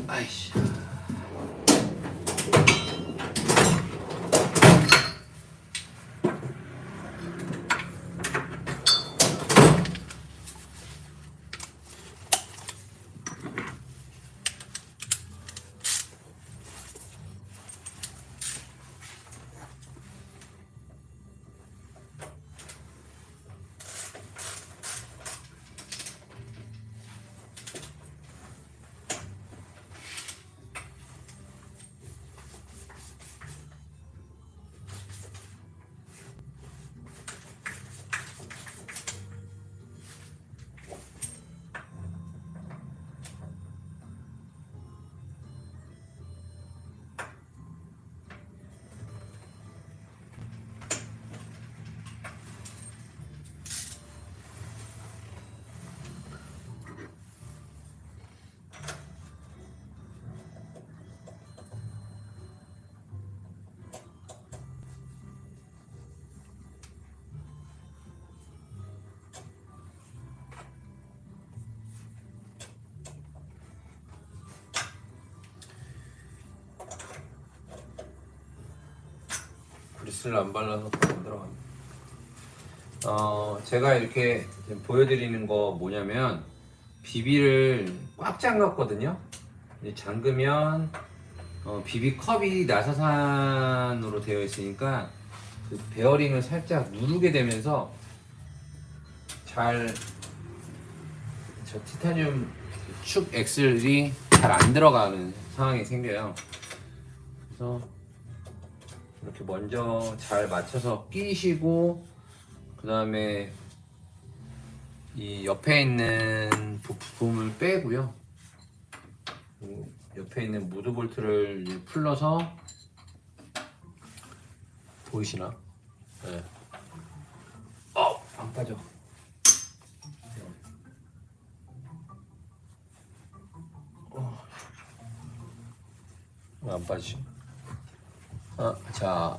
아이씨. 그리스를 안 발라서 안 들어갑니다. 제가 이렇게 지금 보여드리는 거 뭐냐면 비비를 꽉 잠갔거든요. 이제 잠그면 비비 컵이 나사산으로 되어 있으니까 그 베어링을 살짝 누르게 되면서 저 티타늄 축 엑셀이 잘 안 들어가는 상황이 생겨요. 그래서 이렇게 먼저 잘 맞춰서 끼시고, 그 다음에 이 옆에 있는 부품을 빼고요. 옆에 있는 무드볼트를 풀러서, 보이시나? 네. 안 빠져. 왜 안 빠지지? 자.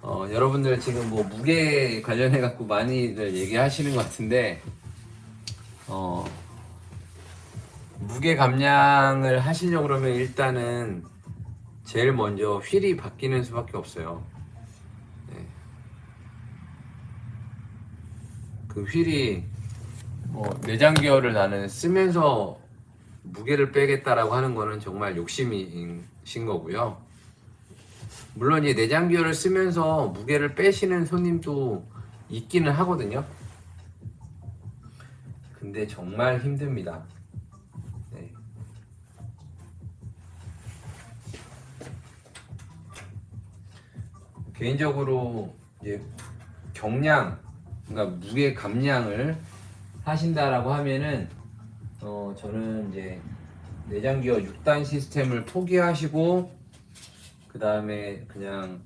여러분들 지금 뭐 무게 관련해 갖고 많이들 얘기하시는 것 같은데, 무게 감량을 하시려고 그러면 일단은 제일 먼저 휠이 바뀌는 수밖에 없어요. 네. 그 휠이 내장 기어를 나는 쓰면서 무게를 빼겠다라고 하는 거는 정말 욕심이신 거고요. 물론 이 내장 기어를 쓰면서 무게를 빼시는 손님도 있기는 하거든요. 근데 정말 힘듭니다. 네. 개인적으로 이제 경량, 그러니까 무게 감량을 하신다라고 하면은 저는 이제 내장 기어 6단 시스템을 포기하시고, 그 다음에 그냥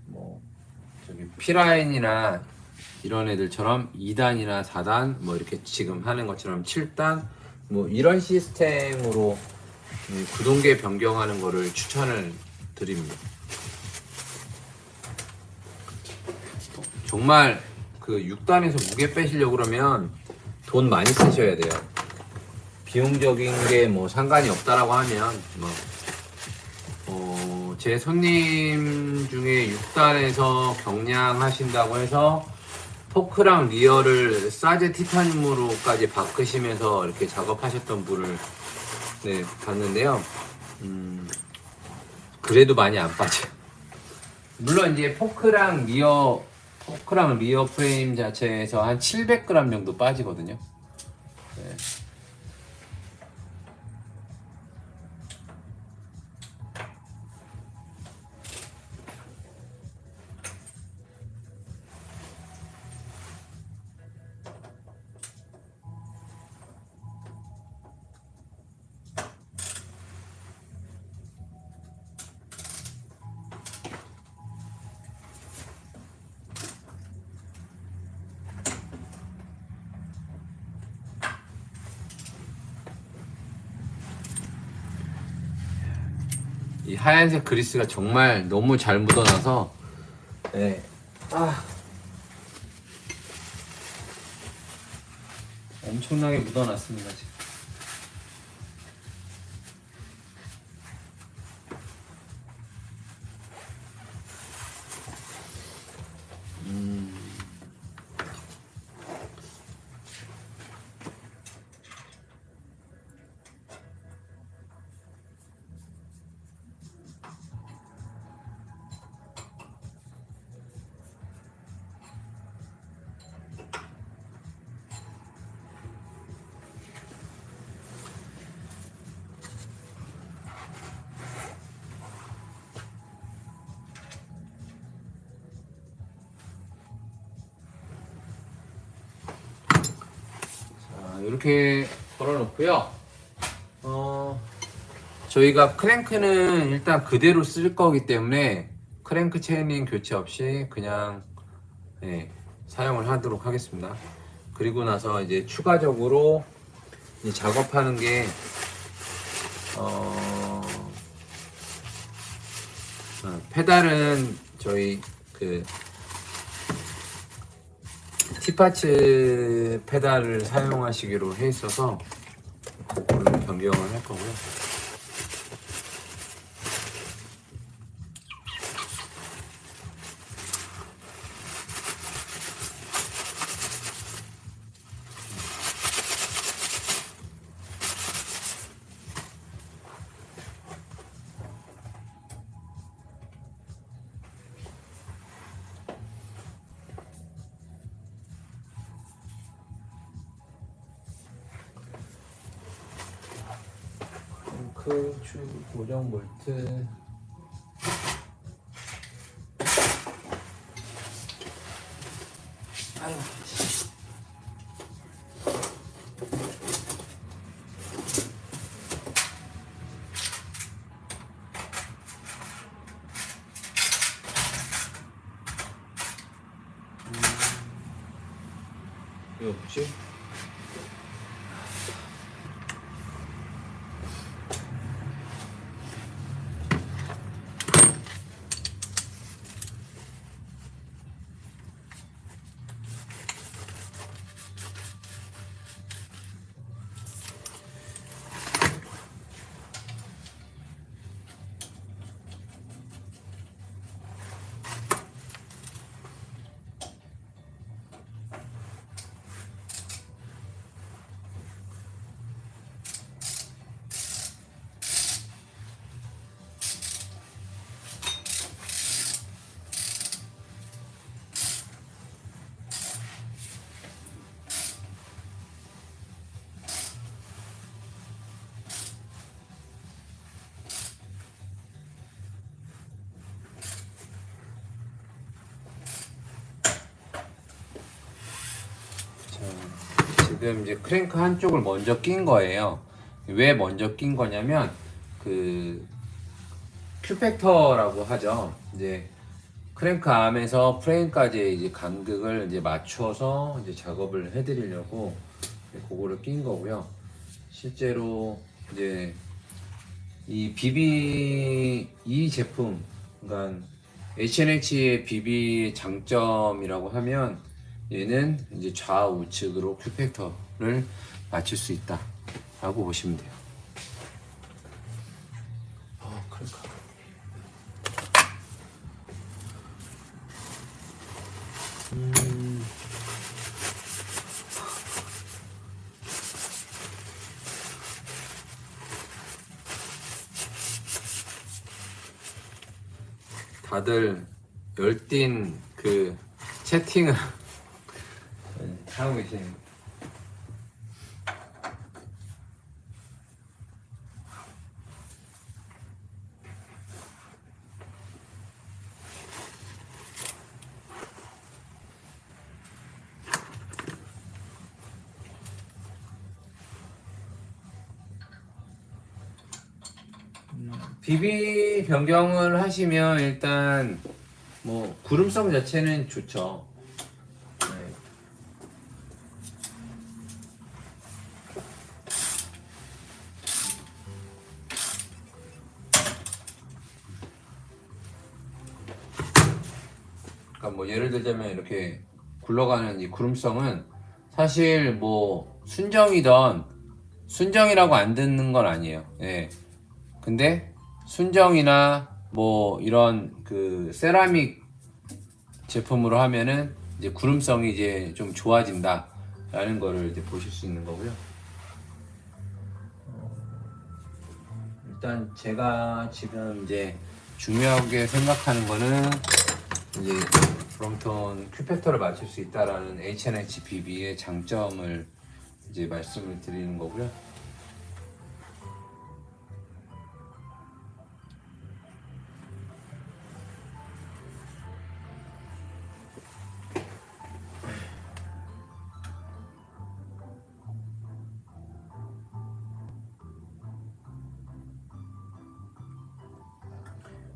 뭐 저기 피라인이나 이런 애들처럼 2단이나 4단 뭐 이렇게 지금 하는 것처럼 7단 뭐 이런 시스템으로 구동계 변경하는 거를 추천을 드립니다. 정말 그 6단에서 무게 빼시려고 그러면 돈 많이 쓰셔야 돼요. 비용적인 게 뭐 상관이 없다라고 하면 제 손님 중에 6단에서 경량하신다고 해서 포크랑 리어를 사제 티타늄으로까지 바꾸시면서 이렇게 작업하셨던 분을 봤는데요. 그래도 많이 안 빠져요. 물론 이제 포크랑 리어 프레임 자체에서 한 700g 정도 빠지거든요. 네. 이 하얀색 그리스가 정말 너무 잘 묻어나서 엄청나게 묻어났습니다 지금. 이렇게 걸어놓고요. 저희가 크랭크는 일단 그대로 쓸 거기 때문에 크랭크 체인링 교체 없이 그냥 사용을 하도록 하겠습니다. 그리고 나서 이제 추가적으로 이제 작업하는 게 페달은 저희 그 T파츠 페달을 사용하시기로 해 있어서 그걸로 변경을 할 거고요. 축 고정 볼트 아유. 이거 뭐지? 지금 이제 크랭크 한쪽을 먼저 낀 거예요. 왜 먼저 낀 거냐면 그 큐팩터라고 하죠. 이제 크랭크 암에서 프레임까지 이제 간극을 이제 맞춰서 이제 작업을 해드리려고 그거를 낀 거고요. 실제로 이제 이 제품, 그러니까 H&H의 BB 장점이라고 하면 얘는 이제 좌우측으로 큐팩터를 맞출 수 있다 라고 보시면 돼요. 그러니까. 다들 열띤 그 채팅을 하고 계시네요. BB 변경을 하시면 일단 뭐 구름성 자체는 좋죠. 네. 그러니까 뭐 예를 들자면 이렇게 굴러가는 이 구름성은 사실 뭐 순정이라고 안 듣는 건 아니에요. 예. 근데 순정이나 뭐 이런 그 세라믹 제품으로 하면은 이제 구름성이 이제 좀 좋아진다 라는 거를 이제 보실 수 있는 거고요. 일단 제가 지금 이제 중요하게 생각하는 거는 이제 브롬톤 큐팩터를 맞출 수 있다라는 H&H BB의 장점을 이제 말씀을 드리는 거고요.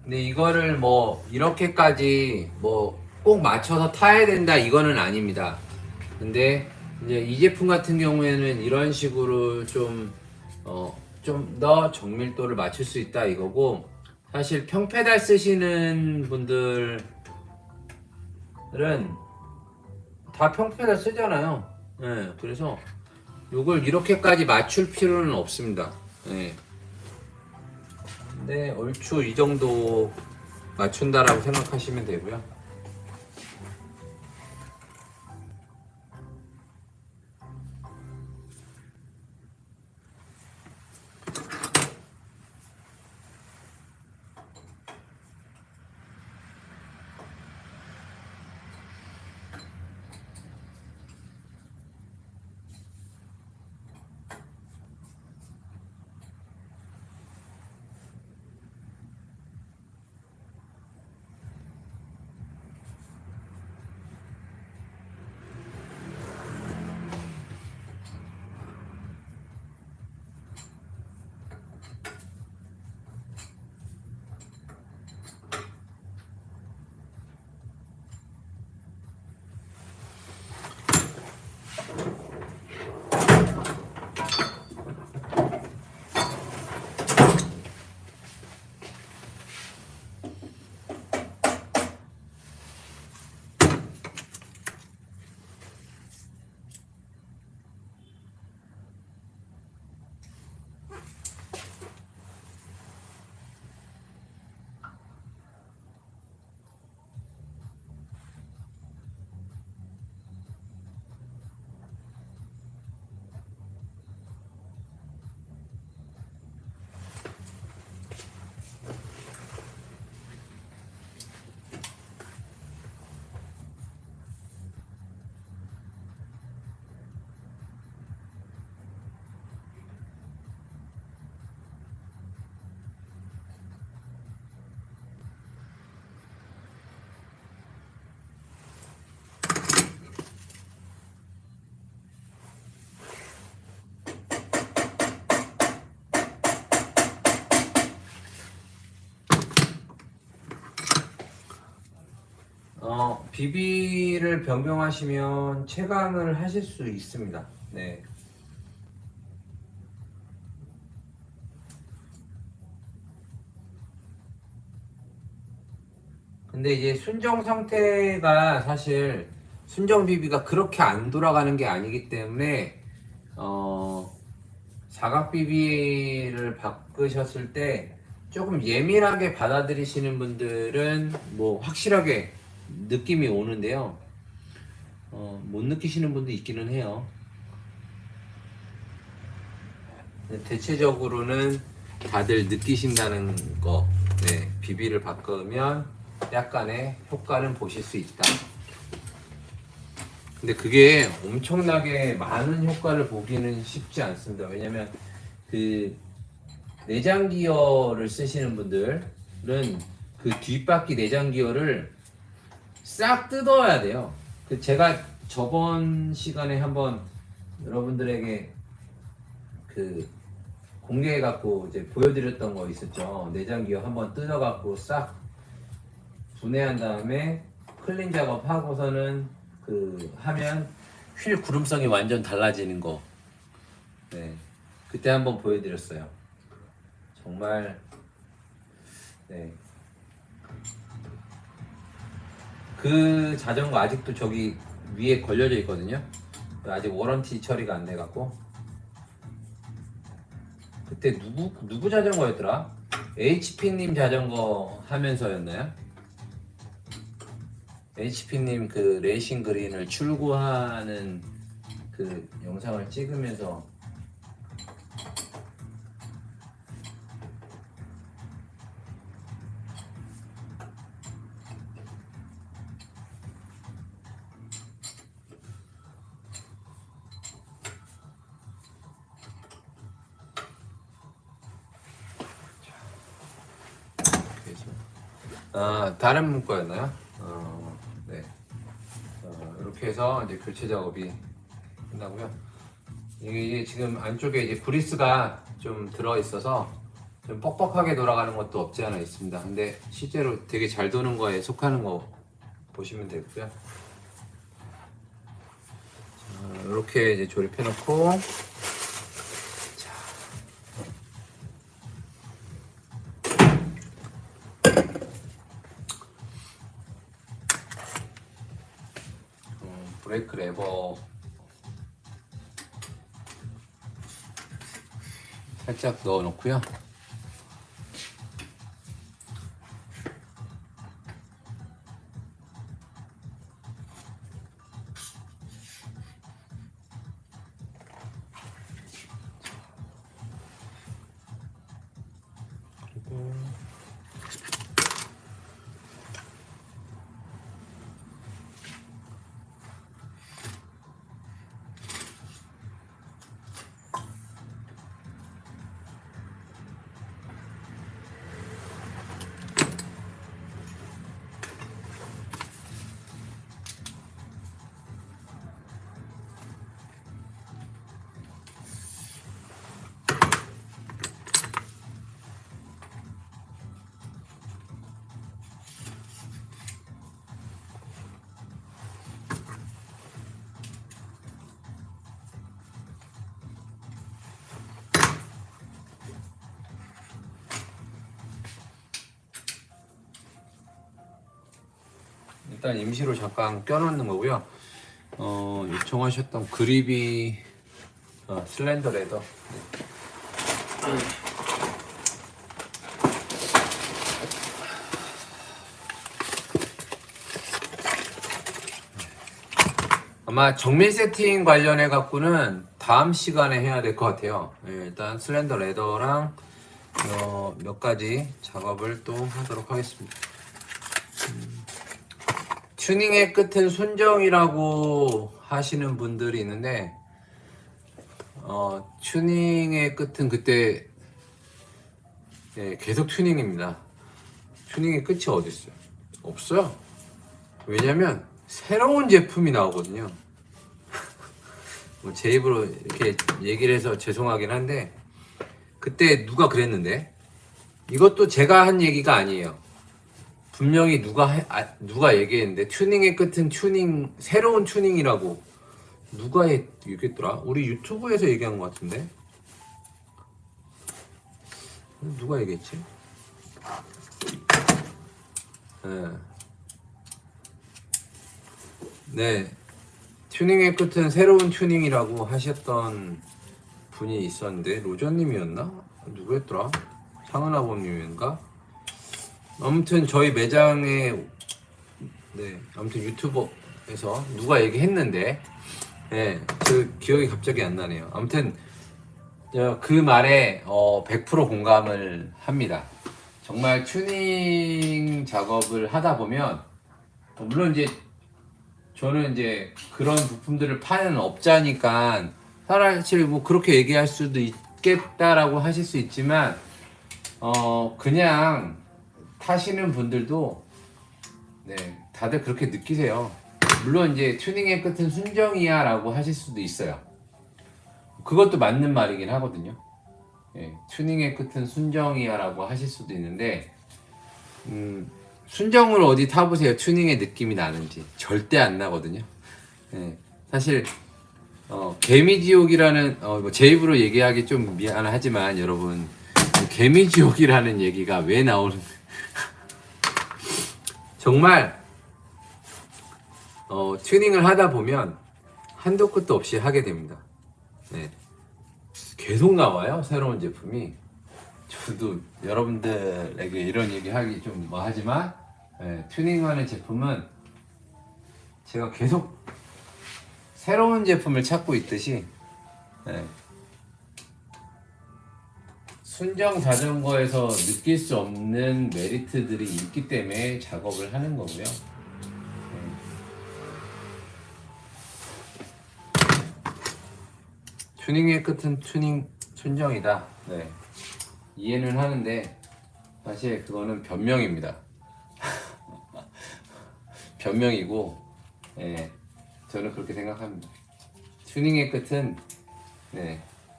근데 이거를 뭐 이렇게까지 뭐 꼭 맞춰서 타야 된다 이거는 아닙니다. 근데 이제 이 제품 같은 경우에는 이런 식으로 좀 더 정밀도를 맞출 수 있다 이거고, 사실 평페달 쓰시는 분들은 다 평평에다 쓰잖아요. 예, 그래서 요걸 이렇게까지 맞출 필요는 없습니다. 예. 근데 얼추 이 정도 맞춘다라고 생각하시면 되고요. 비비를 변경하시면 채광을 하실 수 있습니다. 네. 근데 이제 순정 상태가 사실 순정 비비가 그렇게 안 돌아가는 게 아니기 때문에 사각 비비를 바꾸셨을 때 조금 예민하게 받아들이시는 분들은 뭐 확실하게 느낌이 오는데요. 못 느끼시는 분도 있기는 해요. 대체적으로는 다들 느끼신다는 거, 네, 비비를 바꾸면 약간의 효과는 보실 수 있다. 근데 그게 엄청나게 많은 효과를 보기는 쉽지 않습니다. 왜냐면 그 내장 기어를 쓰시는 분들은 그 뒷바퀴 내장 기어를 싹 뜯어야 돼요. 제가 저번 시간에 한번 여러분들에게 그 공개해 갖고 이제 보여드렸던 거 있었죠. 내장 기어 한번 뜯어 갖고 싹 분해한 다음에 클린 작업하고서는 그 하면 휠 구름성이 완전 달라지는 거. 네, 그때 한번 보여드렸어요. 정말 네. 그 자전거 아직도 저기 위에 걸려져 있거든요. 아직 워런티 처리가 안 돼갖고. 그때 누구 자전거였더라? HP님 자전거 하면서였나요? HP님 그 레이싱 그린을 출고하는 그 영상을 찍으면서 다른 문과였나요? 네. 이렇게 해서 이제 교체 작업이 끝나고요. 이게 지금 안쪽에 이제 그리스가 좀 들어 있어서 좀 뻑뻑하게 돌아가는 것도 없지 않아 있습니다. 근데 실제로 되게 잘 도는 거에 속하는 거 보시면 되고요. 이렇게 이제 조립해 놓고 브레이크를 드라이버 살짝 넣어 놓고요. 일단 임시로 잠깐 껴놓는 거고요. 요청하셨던 그립이 슬렌더 레더. 아마 정밀 세팅 관련해 갖고는 다음 시간에 해야 될 것 같아요. 일단 슬렌더 레더랑 몇 가지 작업을 또 하도록 하겠습니다. 튜닝의 끝은 순정이라고 하시는 분들이 있는데 튜닝의 끝은 그때 계속 튜닝입니다. 튜닝의 끝이 어디 있어요? 없어요. 왜냐면 새로운 제품이 나오거든요. 제 입으로 이렇게 얘기를 해서 죄송하긴 한데 그때 누가 그랬는데 이것도 제가 한 얘기가 아니에요. 분명히 누가 얘기했는데 튜닝의 끝은 새로운 튜닝이라고 누가 얘기했더라? 우리 유튜브에서 얘기한 것 같은데 누가 얘기했지? 네, 튜닝의 끝은 새로운 튜닝이라고 하셨던 분이 있었는데 로저님이었나? 누구였더라? 상은아버님인가? 아무튼 저희 매장에 아무튼 유튜버에서 누가 얘기했는데 그 기억이 갑자기 안 나네요. 아무튼 그 말에 100% 공감을 합니다. 정말 튜닝 작업을 하다 보면 물론 이제 저는 이제 그런 부품들을 파는 업자니까 사실 뭐 그렇게 얘기할 수도 있겠다라고 하실 수 있지만 그냥 타시는 분들도 다들 그렇게 느끼세요. 물론 이제 튜닝의 끝은 순정이야 라고 하실 수도 있어요. 그것도 맞는 말이긴 하거든요. 튜닝의 끝은 순정이야 라고 하실 수도 있는데 순정을 어디 타보세요. 튜닝의 느낌이 나는지 절대 안 나거든요. 사실 개미지옥이라는 제 입으로 얘기하기 좀 미안하지만 여러분 개미지옥이라는 얘기가 왜 나오는 정말 튜닝을 하다 보면 한도 끝도 없이 하게 됩니다. 계속 나와요. 새로운 제품이. 저도 여러분들에게 이런 얘기 하기 좀 뭐 하지만 튜닝하는 제품은 제가 계속 새로운 제품을 찾고 있듯이 순정 자전거에서 느낄 수 없는 메리트들이 있기 때문에 작업을 하는 거고요. 튜닝의 끝은 튜닝 순정이다. 이해는 하는데 사실 그거는 변명입니다. 변명이고 저는 그렇게 생각합니다. 튜닝의 끝은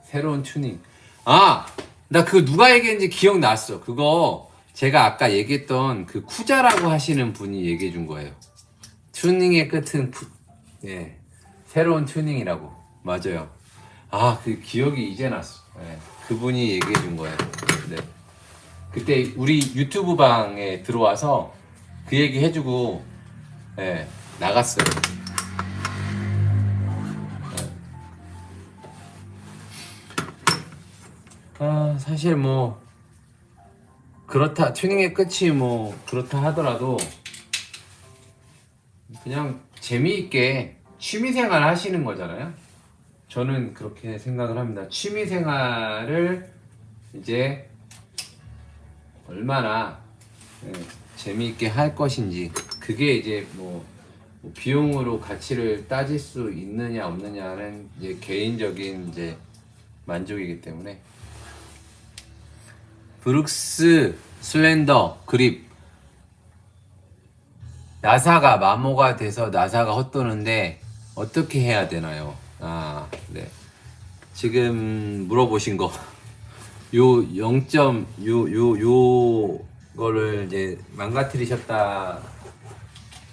새로운 튜닝. 나 그거 누가 얘기했는지 기억났어. 그거 제가 아까 얘기했던 그 쿠자라고 하시는 분이 얘기해 준 거예요. 튜닝의 끝은 새로운 튜닝이라고. 맞아요. 그 기억이 이제 났어. 그분이 얘기해 준 거예요. 그때 우리 유튜브 방에 들어와서 그 얘기 해주고 나갔어요. 사실 뭐 그렇다, 튜닝의 끝이 뭐 그렇다 하더라도 그냥 재미있게 취미생활 하시는 거잖아요. 저는 그렇게 생각을 합니다. 취미생활을 이제 얼마나 재미있게 할 것인지, 그게 이제 뭐 비용으로 가치를 따질 수 있느냐 없느냐는 이제 개인적인 이제 만족이기 때문에. 브룩스 슬렌더 그립, 나사가 마모가 돼서 나사가 헛도는데 어떻게 해야 되나요? 네. 지금 물어보신 거, 요 0. 요거를 이제 망가뜨리셨다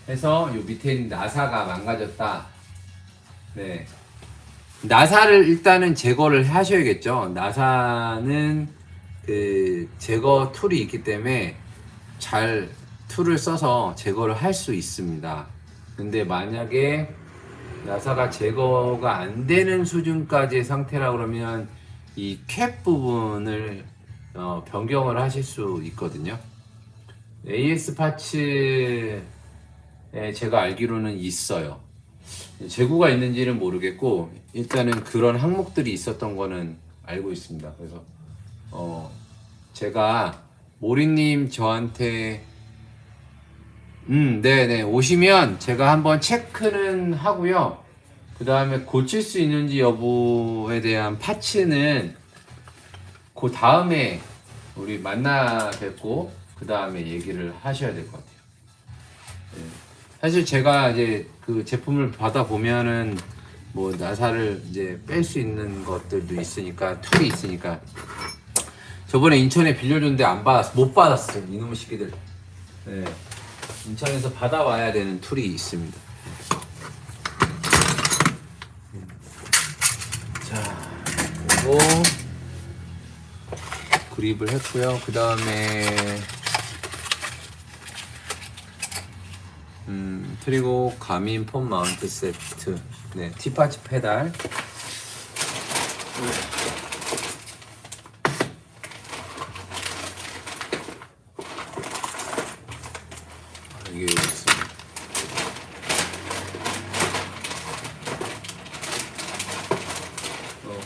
해서 요 밑에 있는 나사가 망가졌다. 네. 나사를 일단은 제거를 하셔야겠죠. 나사는 그 제거 툴이 있기 때문에 잘 툴을 써서 제거를 할 수 있습니다. 근데 만약에 나사가 제거가 안 되는 수준까지의 상태라 그러면 이 캡 부분을 변경을 하실 수 있거든요. AS 파츠에 제가 알기로는 있어요. 재고가 있는지는 모르겠고 일단은 그런 항목들이 있었던 거는 알고 있습니다. 그래서 제가 모리님 저한테 네네 오시면 제가 한번 체크는 하고요. 그 다음에 고칠 수 있는지 여부에 대한 파츠는 그 다음에 우리 만나 뵙고 그 다음에 얘기를 하셔야 될 것 같아요. 네. 사실 제가 이제 그 제품을 받아 보면은 뭐 나사를 이제 뺄 수 있는 것들도 있으니까, 툴이 있으니까. 저번에 인천에 빌려줬는데 안 받았어, 못 받았어 이놈의 새끼들. 네. 인천에서 받아와야 되는 툴이 있습니다. 자, 그리고 그립을 했고요. 그 다음에 트리고 가민 폼 마운트 세트, 네, 티파치 페달. 이게 있습니다.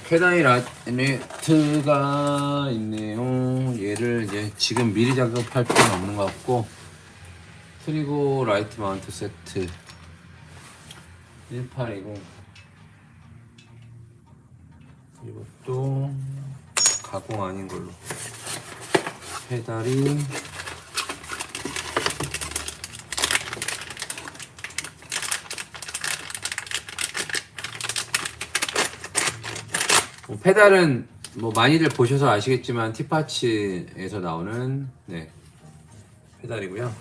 페다이 라이트가 있네요. 얘를 이제 지금 미리 작업할 필요는 없는 것 같고, 트리고 라이트 마운트 세트 1820, 이것도 가공 아닌 걸로. 페달이 페달은 뭐 많이들 보셔서 아시겠지만 티파치에서 나오는 네, 페달이고요.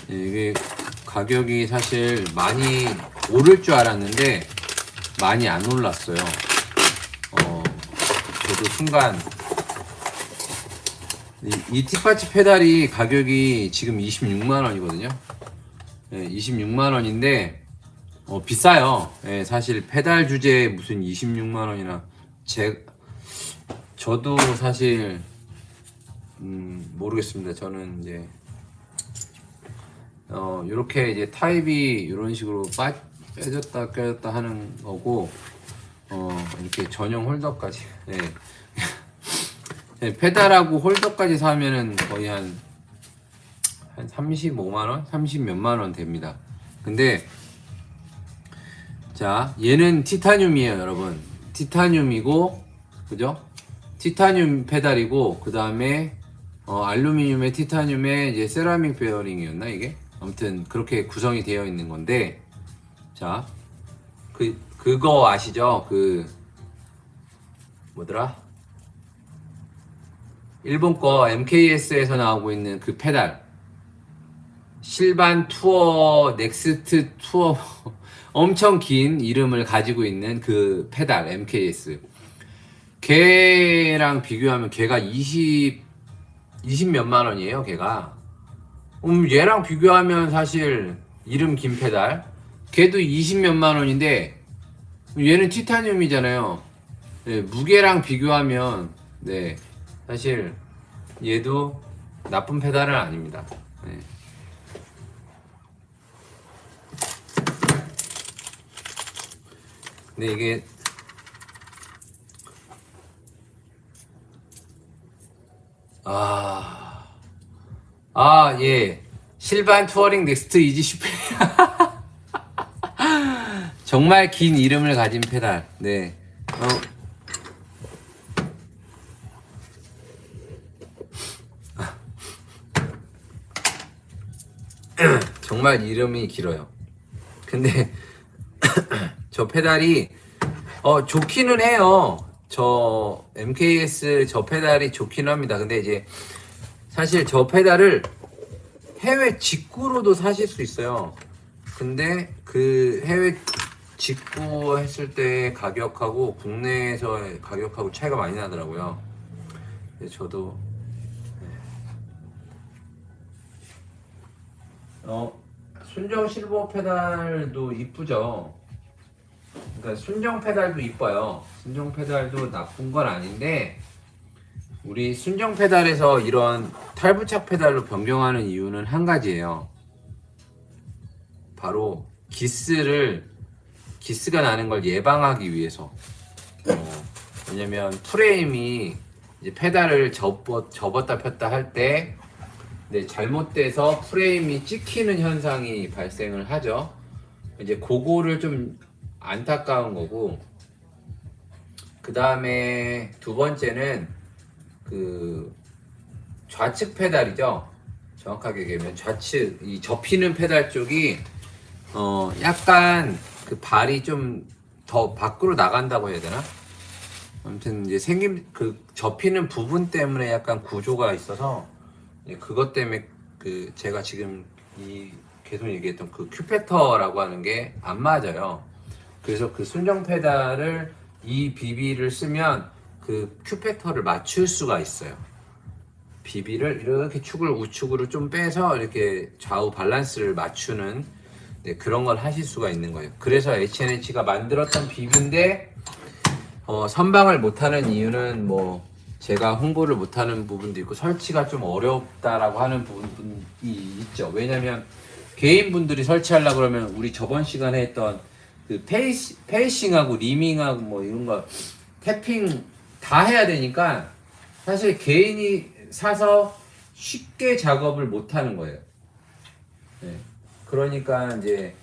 네, 이게 가격이 사실 많이 오를 줄 알았는데 많이 안 올랐어요. 저도 순간 이 티파치 페달이 가격이 지금 26만 원이거든요. 네, 26만 원인데 비싸요. 예, 사실 페달 주제에 무슨 26만 원이나. 저도 사실 모르겠습니다. 저는 이제 요렇게 이제 타입이 이런 식으로 빼졌다 껴졌다 하는 거고, 이렇게 전용 홀더까지. 예. 예, 페달하고 홀더까지 사면은 거의 한 35만 원, 30 몇만 원 됩니다. 근데 자, 얘는 티타늄이에요, 여러분. 티타늄이고, 그죠? 티타늄 페달이고, 그 다음에 알루미늄에 티타늄에 이제 세라믹 베어링이었나 이게? 아무튼 그렇게 구성이 되어 있는 건데, 자, 그거 아시죠? 뭐더라? 일본 거 MKS에서 나오고 있는 그 페달, 실반 투어 넥스트 투어 엄청 긴 이름을 가지고 있는 그 페달 MKS, 걔랑 비교하면 걔가 20 몇만 원이에요. 걔가 얘랑 비교하면 사실 이름 긴 페달, 걔도 20 몇만 원인데 얘는 티타늄이잖아요. 네, 무게랑 비교하면 네, 사실 얘도 나쁜 페달은 아닙니다. 네. 근데 이게 예. 실반 투어링 넥스트 이지 슈페. 정말 긴 이름을 가진 페달. 네. 정말 이름이 길어요. 근데 저 페달이 좋기는 해요. 저 MKS 저 페달이 좋긴 합니다. 근데 이제 사실 저 페달을 해외 직구로도 사실 수 있어요. 근데 그 해외 직구 했을 때 가격하고 국내에서의 가격하고 차이가 많이 나더라고요. 저도 순정 실버 페달도 이쁘죠. 그러니까 순정 페달도 이뻐요. 순정 페달도 나쁜 건 아닌데 우리 순정 페달에서 이런 탈부착 페달로 변경하는 이유는 한 가지예요. 바로 기스가 나는 걸 예방하기 위해서. 왜냐면 프레임이 이제 페달을 접었다 폈다 할 때 잘못돼서 프레임이 찍히는 현상이 발생을 하죠. 이제 그거를 좀 안타까운 거고, 그 다음에 두 번째는 그 좌측 페달이죠. 정확하게 얘기하면 좌측 이 접히는 페달 쪽이 약간 그 발이 좀 더 밖으로 나간다고 해야 되나? 아무튼 이제 생긴 그 접히는 부분 때문에 약간 구조가 있어서 그것 때문에 그 제가 지금 이 계속 얘기했던 그 큐패터라고 하는 게 안 맞아요. 그래서 그 순정 페달을 이 비비를 쓰면 그 큐패터를 맞출 수가 있어요. 비비를 이렇게 축을 우측으로 좀 빼서 이렇게 좌우 밸런스를 맞추는 그런 걸 하실 수가 있는 거예요. 그래서 H&H가 만들었던 비비인데 선방을 못하는 이유는 뭐 제가 홍보를 못하는 부분도 있고 설치가 좀 어렵다라고 하는 부분이 있죠. 왜냐면 개인분들이 설치하려고 그러면 우리 저번 시간에 했던 그 페이싱하고 리밍하고 뭐 이런 거 태핑 다 해야 되니까 사실 개인이 사서 쉽게 작업을 못 하는 거예요. 네. 그러니까 이제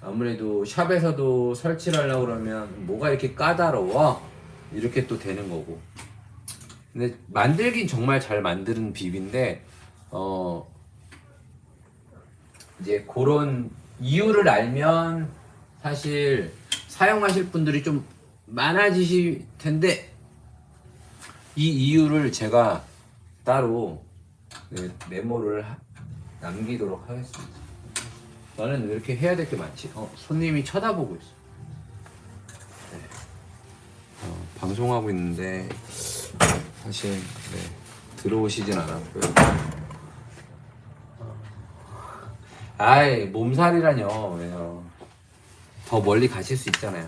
아무래도 샵에서도 설치를 하려고 그러면 뭐가 이렇게 까다로워? 이렇게 또 되는 거고. 근데 만들긴 정말 잘 만드는 비비인데 이제 그런 이유를 알면 사실 사용하실 분들이 좀 많아지실 텐데 이 이유를 제가 따로 메모를 남기도록 하겠습니다. 나는 왜 이렇게 해야 될 게 많지? 손님이 쳐다보고 있어. 네. 방송하고 있는데 사실 들어오시진 않았고요. 아이 몸살이라뇨. 왜요? 더 멀리 가실 수 있잖아요.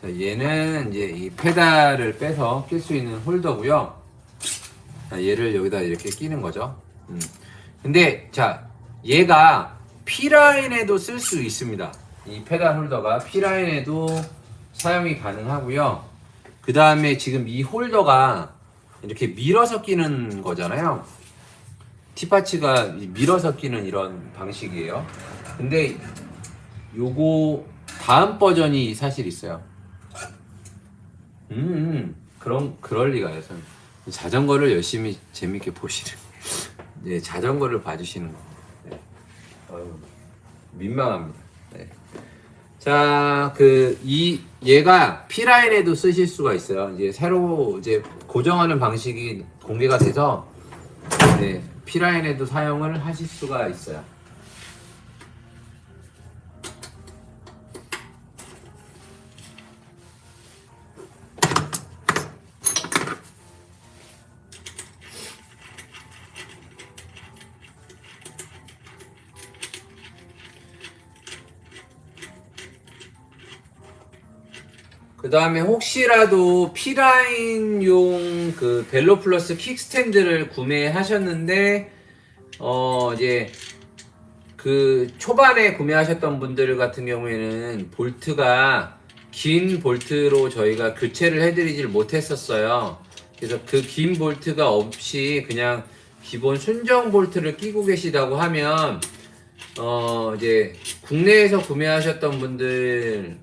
자, 얘는 이제 이 페달을 빼서 낄 수 있는 홀더고요. 자, 얘를 여기다 이렇게 끼는 거죠. 근데 자, 얘가 P라인에도 쓸 수 있습니다. 이 페달 홀더가 P라인에도 사용이 가능하고요. 그 다음에 지금 이 홀더가 이렇게 밀어서 끼는 거잖아요. 티파츠가 밀어서 끼는 이런 방식이에요. 근데 요거 다음 버전이 사실 있어요. 그럴 리가요. 자전거를 열심히 재밌게 보시는, 자전거를 봐주시는 거. 민망합니다. 네. 자, 얘가 P라인에도 쓰실 수가 있어요. 이제 새로 고정하는 방식이 공개가 돼서, P라인에도 사용을 하실 수가 있어요. 그 다음에 혹시라도 P라인용 그 벨로 플러스 킥스탠드를 구매하셨는데, 이제 그 초반에 구매하셨던 분들 같은 경우에는 볼트가 긴 볼트로 저희가 교체를 해드리질 못했었어요. 그래서 그 긴 볼트가 없이 그냥 기본 순정 볼트를 끼고 계시다고 하면, 이제 국내에서 구매하셨던 분들,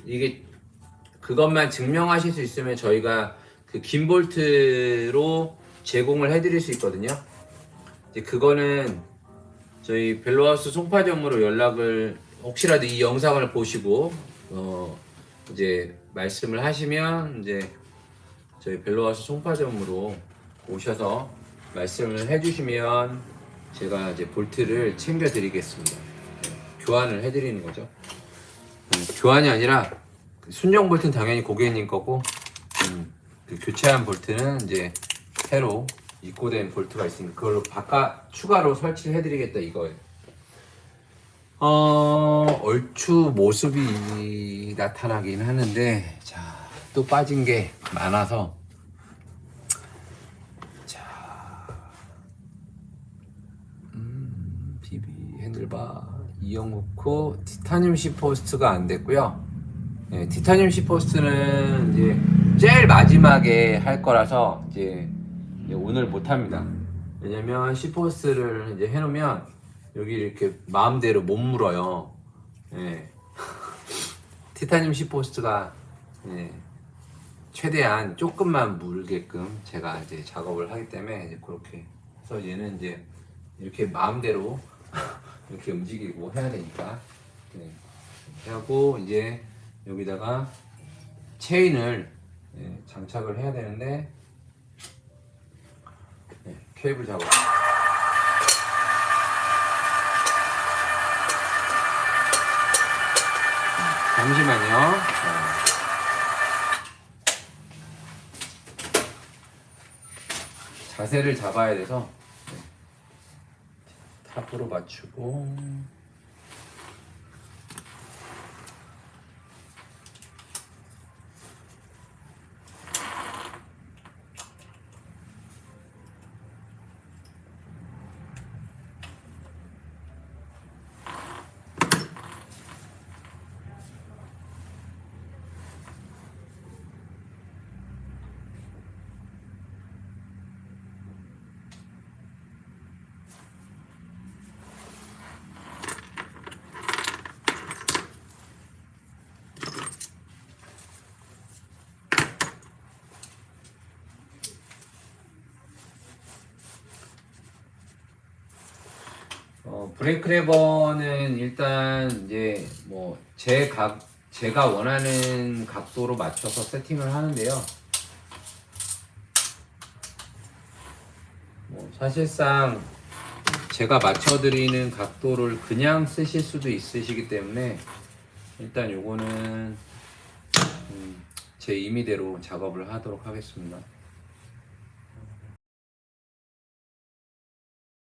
이게 그것만 증명하실 수 있으면 저희가 그 긴 볼트로 제공을 해드릴 수 있거든요. 이제 그거는 저희 벨로하우스 송파점으로 연락을, 혹시라도 이 영상을 보시고 이제 말씀을 하시면 이제 저희 벨로하우스 송파점으로 오셔서 말씀을 해주시면 제가 이제 볼트를 챙겨 드리겠습니다. 교환을 해드리는 거죠. 교환이 아니라 순정 볼트는 당연히 고객님 거고, 그 교체한 볼트는 이제 새로 입고된 볼트가 있으니까 그걸로 바깥 추가로 설치를 해드리겠다 이거예요. 얼추 모습이 나타나긴 하는데, 자, 또 빠진 게 많아서, 자, BB 핸들바 이용놓고 티타늄 C포스트가 안 됐고요. 네, 티타늄 C포스트는 이제 제일 마지막에 할 거라서 이제 오늘 못 합니다. 왜냐면 C포스트를 이제 해놓으면 여기 이렇게 마음대로 못 물어요. 네. 티타늄 C포스트가 최대한 조금만 물게끔 제가 이제 작업을 하기 때문에 이제 그렇게 해서 얘는 이제 이렇게 마음대로 이렇게 움직이고 해야 되니까, 이렇게 하고 이제 여기다가 체인을 장착을 해야 되는데, 케이블 작업. 잠시만요. 자세를 잡아야 돼서 탑으로 맞추고, 브레이크 레버는 일단 이제 뭐 제가 원하는 각도로 맞춰서 세팅을 하는데요. 뭐 사실상 제가 맞춰드리는 각도를 그냥 쓰실 수도 있으시기 때문에 일단 요거는 제 임의대로 작업을 하도록 하겠습니다.